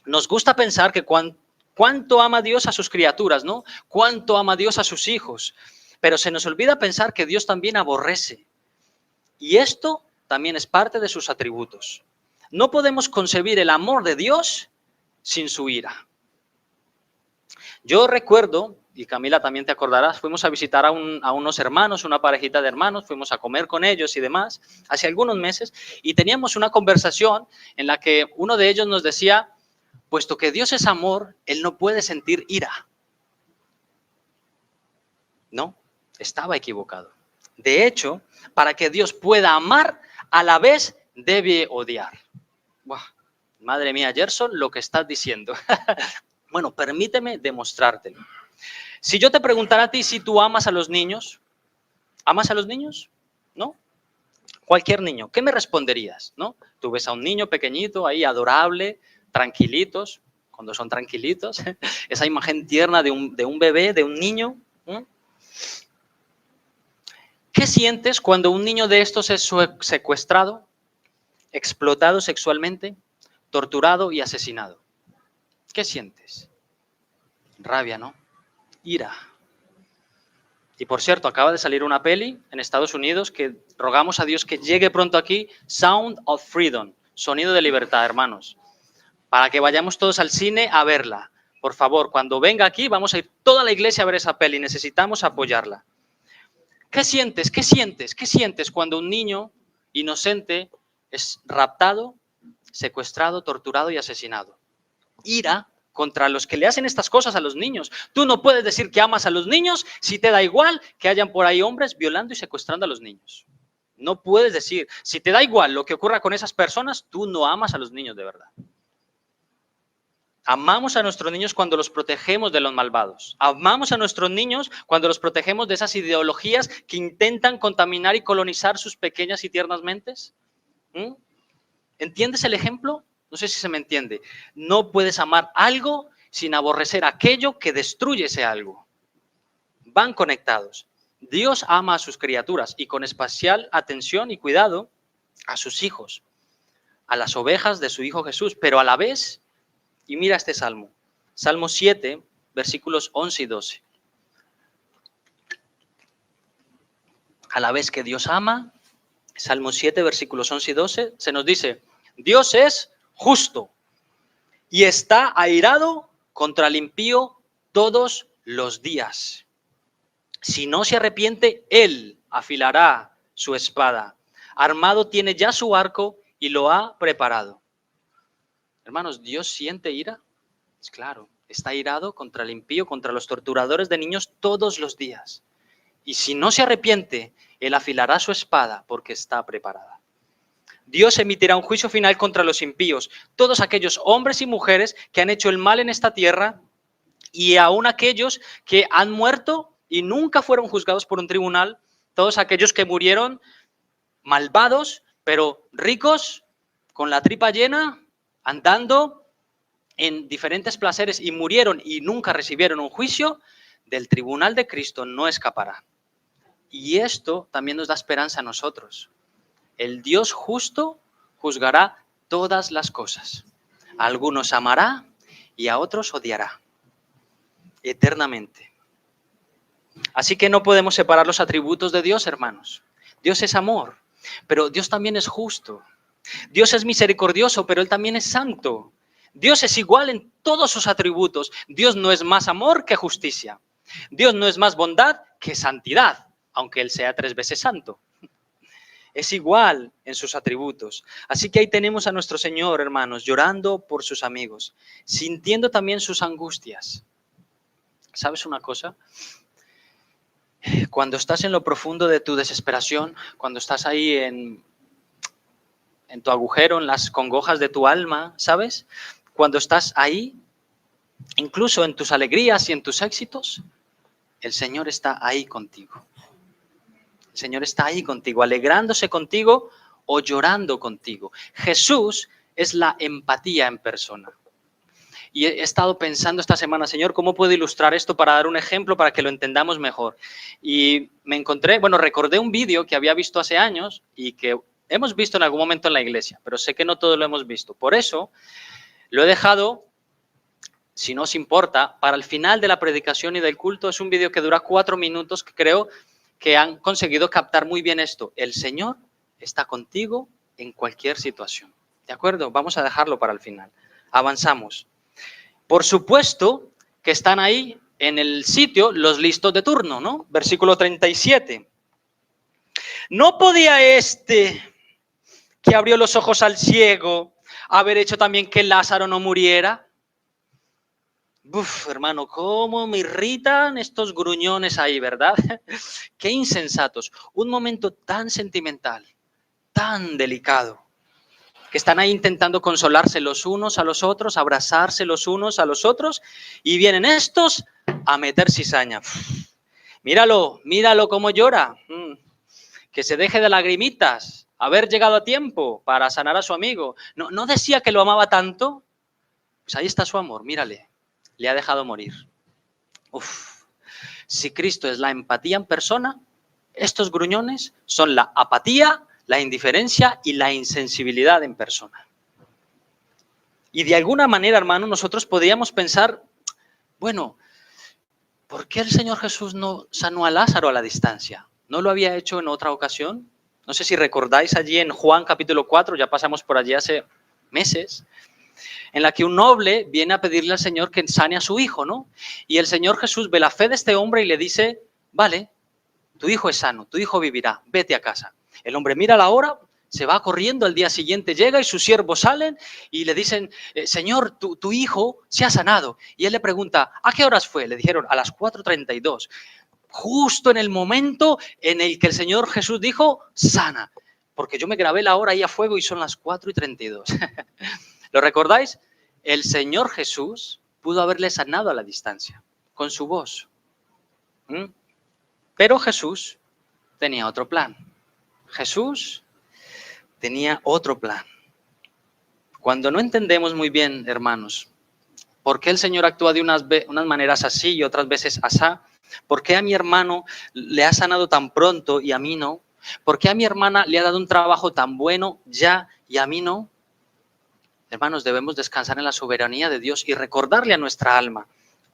Nos gusta pensar que cuánto ama Dios a sus criaturas, ¿no? Cuánto ama Dios a sus hijos. Pero se nos olvida pensar que Dios también aborrece. Y esto también es parte de sus atributos. No podemos concebir el amor de Dios sin su ira. Yo recuerdo, y Camila también te acordarás, fuimos a visitar a unos hermanos, una parejita de hermanos, fuimos a comer con ellos y demás, hace algunos meses, y teníamos una conversación en la que uno de ellos nos decía, puesto que Dios es amor, Él no puede sentir ira. No, estaba equivocado. De hecho, para que Dios pueda amar, a la vez debe odiar. Buah, madre mía, Gerson, lo que estás diciendo. Bueno, permíteme demostrártelo. Si yo te preguntara a ti si tú amas a los niños, ¿amas a los niños? ¿No? Cualquier niño, ¿qué me responderías? ¿No? Tú ves a un niño pequeñito ahí, adorable, tranquilitos, cuando son tranquilitos, esa imagen tierna de un bebé, de un niño. ¿Qué sientes cuando un niño de estos es secuestrado, explotado sexualmente, torturado y asesinado? ¿Qué sientes? Rabia, ¿no? Ira. Y por cierto, acaba de salir una peli en Estados Unidos que rogamos a Dios que llegue pronto aquí, Sound of Freedom, Sonido de Libertad, hermanos, para que vayamos todos al cine a verla. Por favor, cuando venga aquí vamos a ir toda la iglesia a ver esa peli, necesitamos apoyarla. ¿Qué sientes? ¿Qué sientes? ¿Qué sientes cuando un niño inocente es raptado, secuestrado, torturado y asesinado? Ira contra los que le hacen estas cosas a los niños. Tú no puedes decir que amas a los niños si te da igual que hayan por ahí hombres violando y secuestrando a los niños. No puedes decir, si te da igual lo que ocurra con esas personas, tú no amas a los niños de verdad. Amamos a nuestros niños cuando los protegemos de los malvados. Amamos a nuestros niños cuando los protegemos de esas ideologías que intentan contaminar y colonizar sus pequeñas y tiernas mentes. ¿Entiendes el ejemplo? No sé si se me entiende. No puedes amar algo sin aborrecer aquello que destruye ese algo. Van conectados. Dios ama a sus criaturas y con especial atención y cuidado a sus hijos, a las ovejas de su Hijo Jesús, pero a la vez, y mira este salmo, Salmo 7, versículos 11 y 12. A la vez que Dios ama, Salmo 7, versículos 11 y 12, se nos dice, Dios es justo y está airado contra el impío todos los días. Si no se arrepiente, él afilará su espada. Armado tiene ya su arco y lo ha preparado. Hermanos, ¿Dios siente ira? Es claro, está airado contra el impío, contra los torturadores de niños todos los días. Y si no se arrepiente, él afilará su espada porque está preparada. Dios emitirá un juicio final contra los impíos, todos aquellos hombres y mujeres que han hecho el mal en esta tierra y aún aquellos que han muerto y nunca fueron juzgados por un tribunal, todos aquellos que murieron malvados, pero ricos, con la tripa llena, andando en diferentes placeres y murieron y nunca recibieron un juicio, del tribunal de Cristo no escapará. Y esto también nos da esperanza a nosotros. El Dios justo juzgará todas las cosas. A algunos amará y a otros odiará eternamente. Así que no podemos separar los atributos de Dios, hermanos. Dios es amor, pero Dios también es justo. Dios es misericordioso, pero Él también es santo. Dios es igual en todos sus atributos. Dios no es más amor que justicia. Dios no es más bondad que santidad, aunque Él sea 3 veces santo. es igual en sus atributos. Así que ahí tenemos a nuestro Señor, hermanos, llorando por sus amigos, sintiendo también sus angustias. ¿Sabes una cosa? Cuando estás en lo profundo de tu desesperación, cuando estás ahí en tu agujero, en las congojas de tu alma, ¿sabes? Cuando estás ahí, incluso en tus alegrías y en tus éxitos, el Señor está ahí contigo. El Señor está ahí contigo, alegrándose contigo o llorando contigo. Jesús es la empatía en persona. Y he estado pensando esta semana, Señor, ¿cómo puedo ilustrar esto para dar un ejemplo para que lo entendamos mejor? Y me encontré, recordé un vídeo que había visto hace años y que hemos visto en algún momento en la iglesia, pero sé que no todos lo hemos visto. Por eso lo he dejado, si no os importa, para el final de la predicación y del culto. Es un vídeo que dura 4 minutos que creo que han conseguido captar muy bien esto. El Señor está contigo en cualquier situación. ¿De acuerdo? Vamos a dejarlo para el final. Avanzamos. Por supuesto que están ahí en el sitio los listos de turno, ¿no? Versículo 37. ¿No podía este que abrió los ojos al ciego haber hecho también que Lázaro no muriera? Uf, hermano, cómo me irritan estos gruñones ahí, ¿verdad? Qué insensatos. Un momento tan sentimental, tan delicado, que están ahí intentando consolarse los unos a los otros, abrazarse los unos a los otros, y vienen estos a meter cizaña. Míralo, míralo cómo llora. Que se deje de lagrimitas, haber llegado a tiempo para sanar a su amigo. ¿No decía que lo amaba tanto? Pues ahí está su amor, mírale. Le ha dejado morir. Uf. Si Cristo es la empatía en persona, estos gruñones son la apatía, la indiferencia y la insensibilidad en persona. Y de alguna manera, hermano, nosotros podríamos pensar, bueno, ¿por qué el Señor Jesús no sanó a Lázaro a la distancia? ¿No lo había hecho en otra ocasión? No sé si recordáis allí en Juan capítulo 4, ya pasamos por allí hace meses, en la que un noble viene a pedirle al Señor que sane a su hijo, ¿no? Y el Señor Jesús ve la fe de este hombre y le dice, vale, tu hijo es sano, tu hijo vivirá, vete a casa. El hombre mira la hora, se va corriendo, al día siguiente llega y sus siervos salen y le dicen, Señor, tu hijo se ha sanado. Y él le pregunta, ¿a qué horas fue? Le dijeron, a las 4:32. Justo en el momento en el que el Señor Jesús dijo, sana. Porque yo me grabé la hora ahí a fuego y son las 4:32. ¿Lo recordáis? El Señor Jesús pudo haberle sanado a la distancia, con su voz. Pero Jesús tenía otro plan. Jesús tenía otro plan. Cuando no entendemos muy bien, hermanos, por qué el Señor actúa de unas maneras así y otras veces asá, por qué a mi hermano le ha sanado tan pronto y a mí no, por qué a mi hermana le ha dado un trabajo tan bueno ya y a mí no, hermanos, debemos descansar en la soberanía de Dios y recordarle a nuestra alma,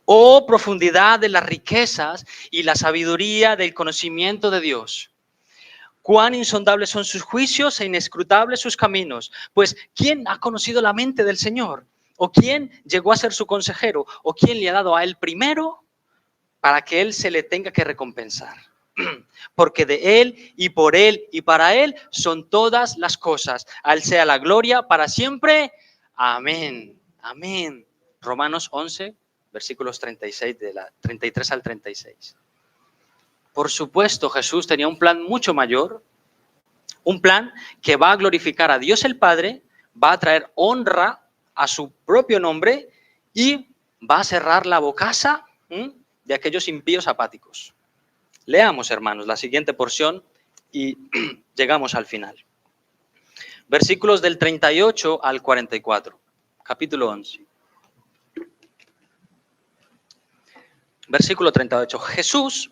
oh profundidad de las riquezas y la sabiduría del conocimiento de Dios. Cuán insondables son sus juicios e inescrutables sus caminos. Pues, ¿quién ha conocido la mente del Señor? ¿O quién llegó a ser su consejero? ¿O quién le ha dado a él primero para que él se le tenga que recompensar? Porque de él y por él y para él son todas las cosas. A él sea la gloria para siempre. Amén. Amén. Romanos 11, versículos 33 al 36. Por supuesto, Jesús tenía un plan mucho mayor, un plan que va a glorificar a Dios el Padre, va a traer honra a su propio nombre y va a cerrar la bocaza de aquellos impíos apáticos. Leamos, hermanos, la siguiente porción y llegamos al final. Versículos del 38 al 44, capítulo 11. Versículo 38. Jesús,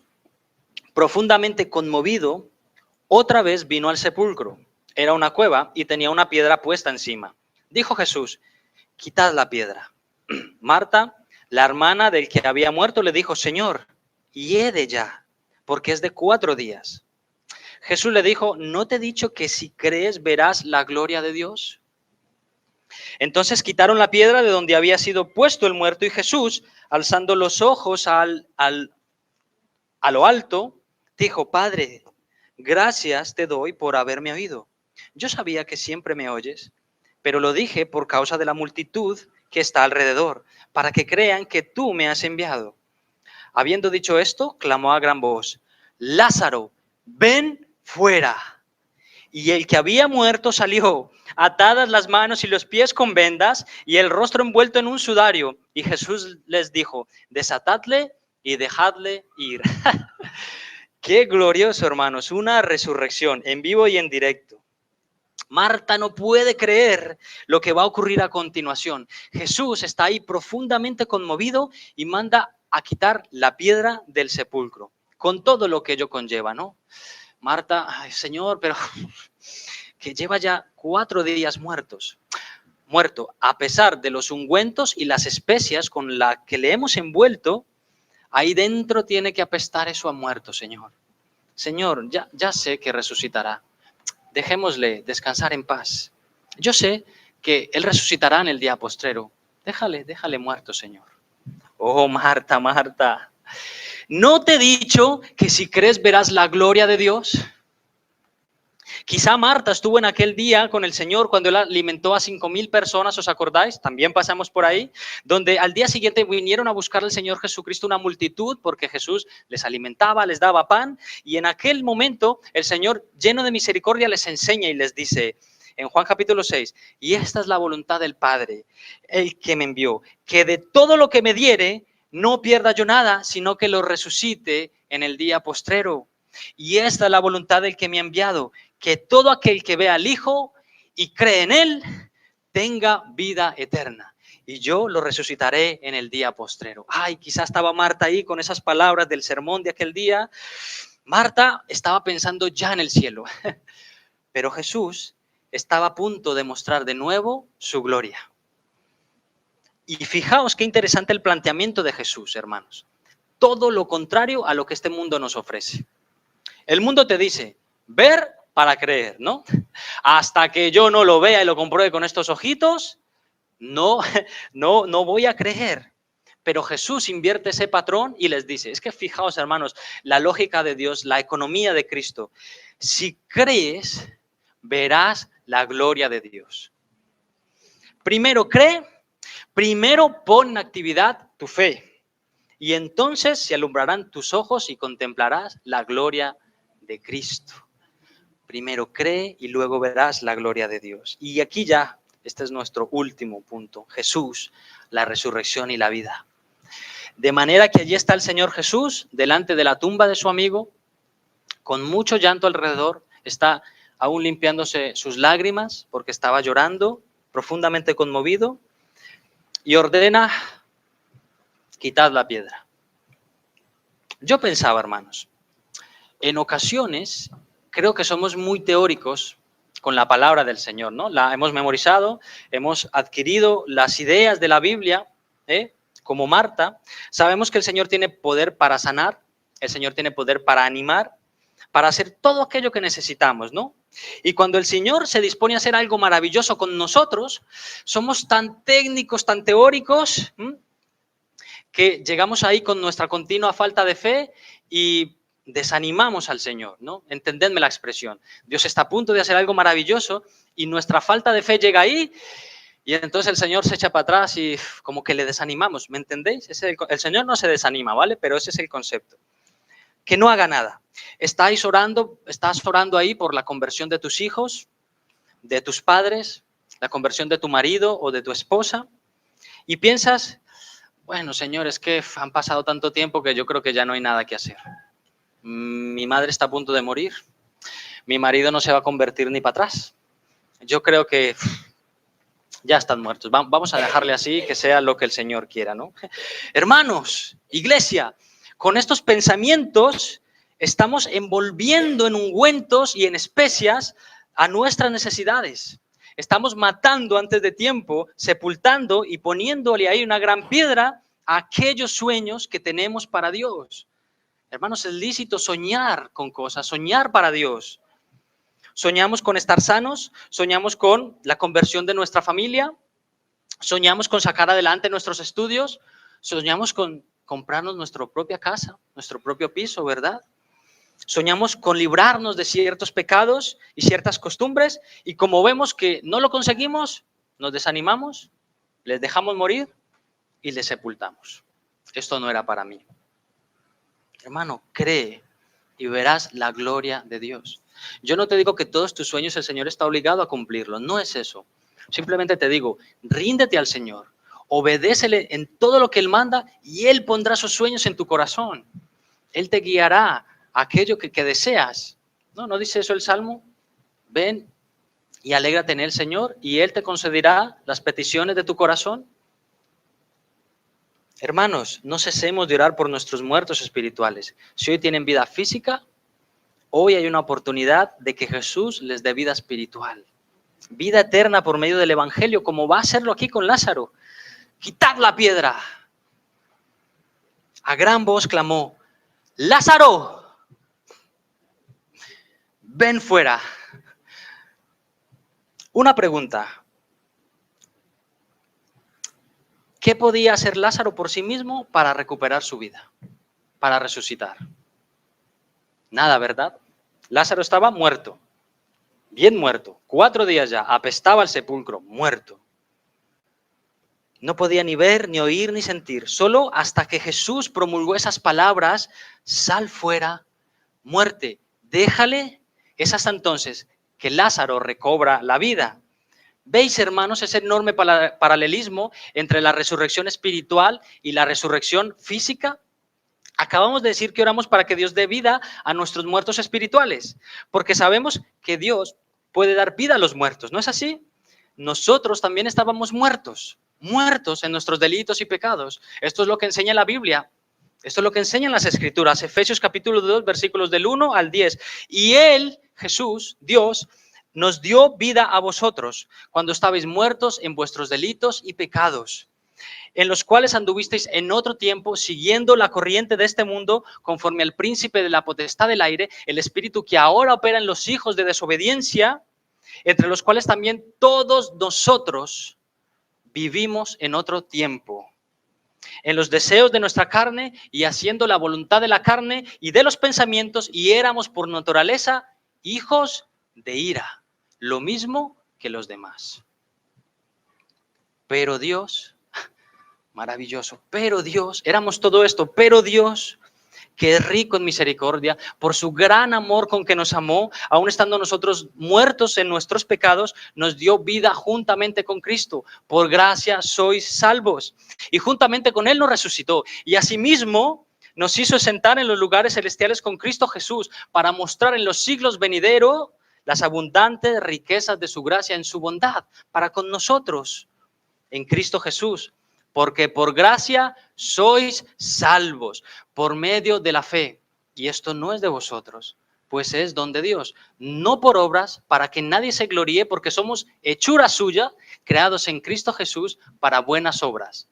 profundamente conmovido, otra vez vino al sepulcro. Era una cueva y tenía una piedra puesta encima. Dijo Jesús, quitad la piedra. Marta, la hermana del que había muerto, le dijo, Señor, hiede ya, porque es de 4 días. Jesús le dijo, ¿no te he dicho que si crees verás la gloria de Dios? Entonces quitaron la piedra de donde había sido puesto el muerto y Jesús, alzando los ojos a lo alto, dijo, Padre, gracias te doy por haberme oído. Yo sabía que siempre me oyes, pero lo dije por causa de la multitud que está alrededor, para que crean que tú me has enviado. Habiendo dicho esto, clamó a gran voz, Lázaro, ven fuera. Y el que había muerto salió, atadas las manos y los pies con vendas y el rostro envuelto en un sudario. Y Jesús les dijo, desatadle y dejadle ir. Qué glorioso, hermanos, una resurrección en vivo y en directo. Marta no puede creer lo que va a ocurrir a continuación. Jesús está ahí profundamente conmovido y manda a quitar la piedra del sepulcro, con todo lo que ello conlleva, ¿no? Marta, ay, Señor, pero que lleva ya 4 días muerto, a pesar de los ungüentos y las especias con las que le hemos envuelto, ahí dentro tiene que apestar eso a muerto, Señor. Señor, ya sé que resucitará. Dejémosle descansar en paz. Yo sé que Él resucitará en el día postrero. Déjale muerto, Señor. Oh, Marta, Marta, ¿no te he dicho que si crees verás la gloria de Dios? Quizá Marta estuvo en aquel día con el Señor cuando Él alimentó a 5,000 personas, ¿os acordáis? También pasamos por ahí, donde al día siguiente vinieron a buscar al Señor Jesucristo una multitud porque Jesús les alimentaba, les daba pan, y en aquel momento el Señor, lleno de misericordia, les enseña y les dice en Juan capítulo 6, y esta es la voluntad del Padre, el que me envió, que de todo lo que me diere no pierda yo nada, sino que lo resucite en el día postrero. Y esta es la voluntad del que me ha enviado, que todo aquel que vea al Hijo y cree en Él tenga vida eterna. Y yo lo resucitaré en el día postrero. Ay, quizás estaba Marta ahí con esas palabras del sermón de aquel día. Marta estaba pensando ya en el cielo. Pero Jesús estaba a punto de mostrar de nuevo su gloria. Y fijaos qué interesante el planteamiento de Jesús, hermanos. Todo lo contrario a lo que este mundo nos ofrece. El mundo te dice, ver para creer, ¿no? Hasta que yo no lo vea y lo compruebe con estos ojitos, no voy a creer. Pero Jesús invierte ese patrón y les dice, es que fijaos, hermanos, la lógica de Dios, la economía de Cristo. Si crees, verás la gloria de Dios. Primero cree, primero pon en actividad tu fe. Y entonces se alumbrarán tus ojos y contemplarás la gloria de Cristo. Primero cree y luego verás la gloria de Dios. Y aquí ya, este es nuestro último punto. Jesús, la resurrección y la vida. De manera que allí está el Señor Jesús, delante de la tumba de su amigo, con mucho llanto alrededor, está aún limpiándose sus lágrimas porque estaba llorando, profundamente conmovido, y ordena, quitad la piedra. Yo pensaba, hermanos, en ocasiones creo que somos muy teóricos con la palabra del Señor, ¿no? La hemos memorizado, hemos adquirido las ideas de la Biblia, como Marta. Sabemos que el Señor tiene poder para sanar, el Señor tiene poder para animar, para hacer todo aquello que necesitamos, ¿no? Y cuando el Señor se dispone a hacer algo maravilloso con nosotros, somos tan técnicos, tan teóricos, que llegamos ahí con nuestra continua falta de fe y desanimamos al Señor, ¿no? Entendedme la expresión. Dios está a punto de hacer algo maravilloso y nuestra falta de fe llega ahí y entonces el Señor se echa para atrás y como que le desanimamos, ¿me entendéis? El Señor no se desanima, ¿vale? Pero ese es el concepto. Que no haga nada. Estás orando ahí por la conversión de tus hijos, de tus padres, la conversión de tu marido o de tu esposa y piensas, bueno, Señor, es que han pasado tanto tiempo que yo creo que ya no hay nada que hacer. Mi madre está a punto de morir. Mi marido no se va a convertir ni para atrás. Yo creo que ya están muertos. Vamos a dejarle así, que sea lo que el Señor quiera, ¿no? Hermanos, iglesia, con estos pensamientos estamos envolviendo en ungüentos y en especias a nuestras necesidades. Estamos matando antes de tiempo, sepultando y poniéndole ahí una gran piedra a aquellos sueños que tenemos para Dios. Hermanos, es lícito soñar con cosas, soñar para Dios. Soñamos con estar sanos, soñamos con la conversión de nuestra familia, soñamos con sacar adelante nuestros estudios, soñamos con comprarnos nuestra propia casa, nuestro propio piso, ¿verdad? Soñamos con librarnos de ciertos pecados y ciertas costumbres y como vemos que no lo conseguimos, nos desanimamos, les dejamos morir y les sepultamos. Esto no era para mí. Hermano, cree y verás la gloria de Dios. Yo no te digo que todos tus sueños el Señor está obligado a cumplirlos, no es eso. Simplemente te digo, ríndete al Señor, obedécele en todo lo que Él manda y Él pondrá sus sueños en tu corazón. Él te guiará a aquello que deseas. ¿No dice eso el Salmo? Ven y alégrate en el Señor y Él te concederá las peticiones de tu corazón. Hermanos, no cesemos de orar por nuestros muertos espirituales. Si hoy tienen vida física, hoy hay una oportunidad de que Jesús les dé vida espiritual. Vida eterna por medio del Evangelio, como va a hacerlo aquí con Lázaro. ¡Quitad la piedra! A gran voz clamó, ¡Lázaro! ¡Ven fuera! Una pregunta. ¿Qué podía hacer Lázaro por sí mismo para recuperar su vida? Para resucitar. Nada, ¿verdad? Lázaro estaba muerto. Bien muerto. 4 días ya. Apestaba el sepulcro. Muerto. No podía ni ver, ni oír, ni sentir. Solo hasta que Jesús promulgó esas palabras, sal fuera, muerte, déjale. Es hasta entonces que Lázaro recobra la vida. ¿Veis, hermanos, ese enorme paralelismo entre la resurrección espiritual y la resurrección física? Acabamos de decir que oramos para que Dios dé vida a nuestros muertos espirituales, porque sabemos que Dios puede dar vida a los muertos, ¿no es así? Nosotros también estábamos muertos en nuestros delitos y pecados. Esto es lo que enseña la Biblia. Esto es lo que enseñan las Escrituras. Efesios capítulo 2, versículos del 1 al 10. Y Él, Jesús, Dios, nos dio vida a vosotros cuando estabais muertos en vuestros delitos y pecados, en los cuales anduvisteis en otro tiempo, siguiendo la corriente de este mundo, conforme al príncipe de la potestad del aire, el espíritu que ahora opera en los hijos de desobediencia, entre los cuales también todos nosotros vivimos en otro tiempo, en los deseos de nuestra carne y haciendo la voluntad de la carne y de los pensamientos, y éramos por naturaleza hijos de ira, lo mismo que los demás. Pero Dios, maravilloso, pero Dios, éramos todo esto, pero Dios, que es rico en misericordia, por su gran amor con que nos amó, aun estando nosotros muertos en nuestros pecados, nos dio vida juntamente con Cristo. Por gracia sois salvos. Y juntamente con Él nos resucitó. Y asimismo nos hizo sentar en los lugares celestiales con Cristo Jesús, para mostrar en los siglos venideros las abundantes riquezas de su gracia en su bondad para con nosotros en Cristo Jesús. Porque por gracia sois salvos por medio de la fe. Y esto no es de vosotros, pues es don de Dios. No por obras, para que nadie se gloríe, porque somos hechura suya, creados en Cristo Jesús para buenas obras,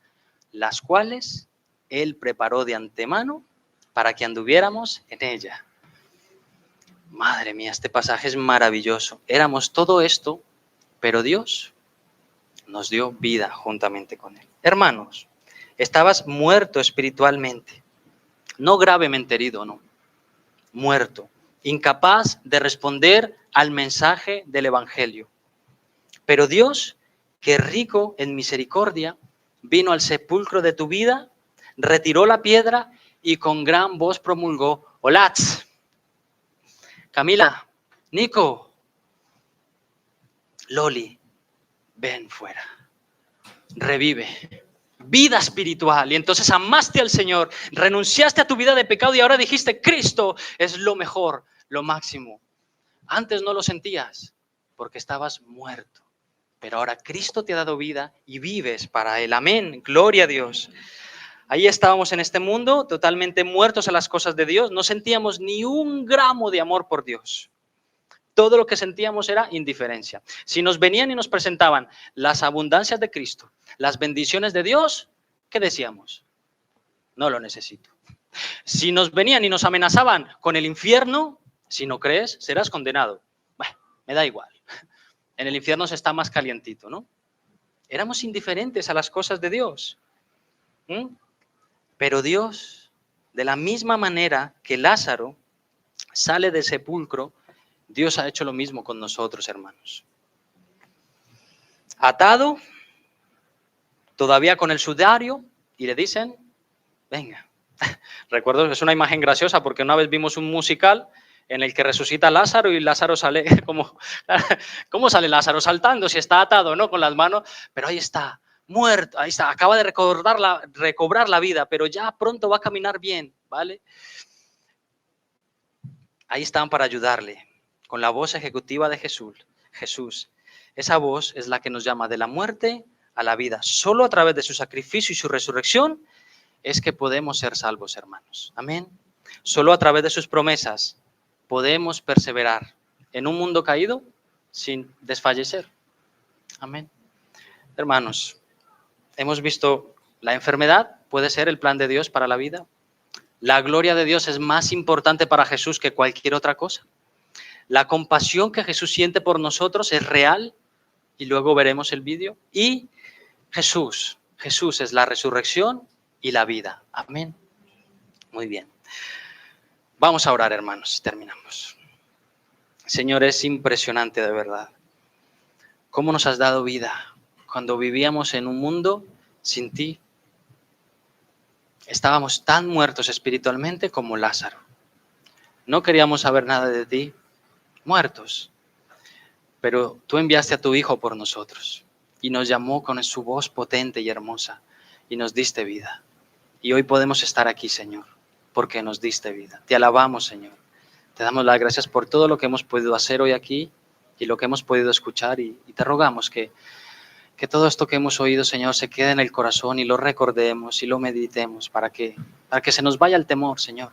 las cuales Él preparó de antemano para que anduviéramos en ella. Madre mía, este pasaje es maravilloso. Éramos todo esto, pero Dios nos dio vida juntamente con Él. Hermanos, estabas muerto espiritualmente, no gravemente herido, no, muerto, incapaz de responder al mensaje del Evangelio. Pero Dios, que es rico en misericordia, vino al sepulcro de tu vida, retiró la piedra y con gran voz promulgó, Olatz, Camila, Nico, Loli, ven fuera, revive. Vida espiritual. Y entonces amaste al Señor, renunciaste a tu vida de pecado y ahora dijiste, Cristo es lo mejor, lo máximo. Antes no lo sentías porque estabas muerto, pero ahora Cristo te ha dado vida y vives para Él. Amén, gloria a Dios. Ahí estábamos en este mundo totalmente muertos a las cosas de Dios, no sentíamos ni un gramo de amor por Dios. Todo lo que sentíamos era indiferencia. Si nos venían y nos presentaban las abundancias de Cristo, las bendiciones de Dios, ¿qué decíamos? No lo necesito. Si nos venían y nos amenazaban con el infierno, si no crees, serás condenado. Bueno, me da igual. En el infierno se está más calientito, ¿no? Éramos indiferentes a las cosas de Dios. Pero Dios, de la misma manera que Lázaro, sale del sepulcro, Dios ha hecho lo mismo con nosotros, hermanos. Atado, todavía con el sudario, y le dicen, venga. Recuerdo que es una imagen graciosa porque una vez vimos un musical en el que resucita Lázaro y Lázaro sale como, ¿cómo sale Lázaro? Saltando, si está atado, ¿no? Con las manos, pero ahí está, muerto, ahí está, acaba de recobrar la vida, pero ya pronto va a caminar bien, ¿vale? Ahí están para ayudarle, con la voz ejecutiva de Jesús. Esa voz es la que nos llama de la muerte a la vida. Solo a través de su sacrificio y su resurrección es que podemos ser salvos, hermanos. Amén. Solo a través de sus promesas podemos perseverar en un mundo caído sin desfallecer. Amén. Hermanos, hemos visto la enfermedad puede ser el plan de Dios para la vida. La gloria de Dios es más importante para Jesús que cualquier otra cosa. La compasión que Jesús siente por nosotros es real, y luego veremos el vídeo. Y Jesús es la resurrección y la vida. Amén. Muy bien. Vamos a orar, hermanos, terminamos. Señor, es impresionante de verdad cómo nos has dado vida cuando vivíamos en un mundo sin ti. Estábamos tan muertos espiritualmente como Lázaro. No queríamos saber nada de ti, muertos. Pero tú enviaste a tu Hijo por nosotros y nos llamó con su voz potente y hermosa y nos diste vida. Y hoy podemos estar aquí, Señor, porque nos diste vida. Te alabamos, Señor. Te damos las gracias por todo lo que hemos podido hacer hoy aquí y lo que hemos podido escuchar, y te rogamos que todo esto que hemos oído, Señor, se quede en el corazón y lo recordemos y lo meditemos para que se nos vaya el temor, Señor,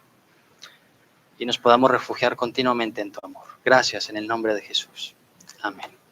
y nos podamos refugiar continuamente en tu amor. Gracias en el nombre de Jesús. Amén.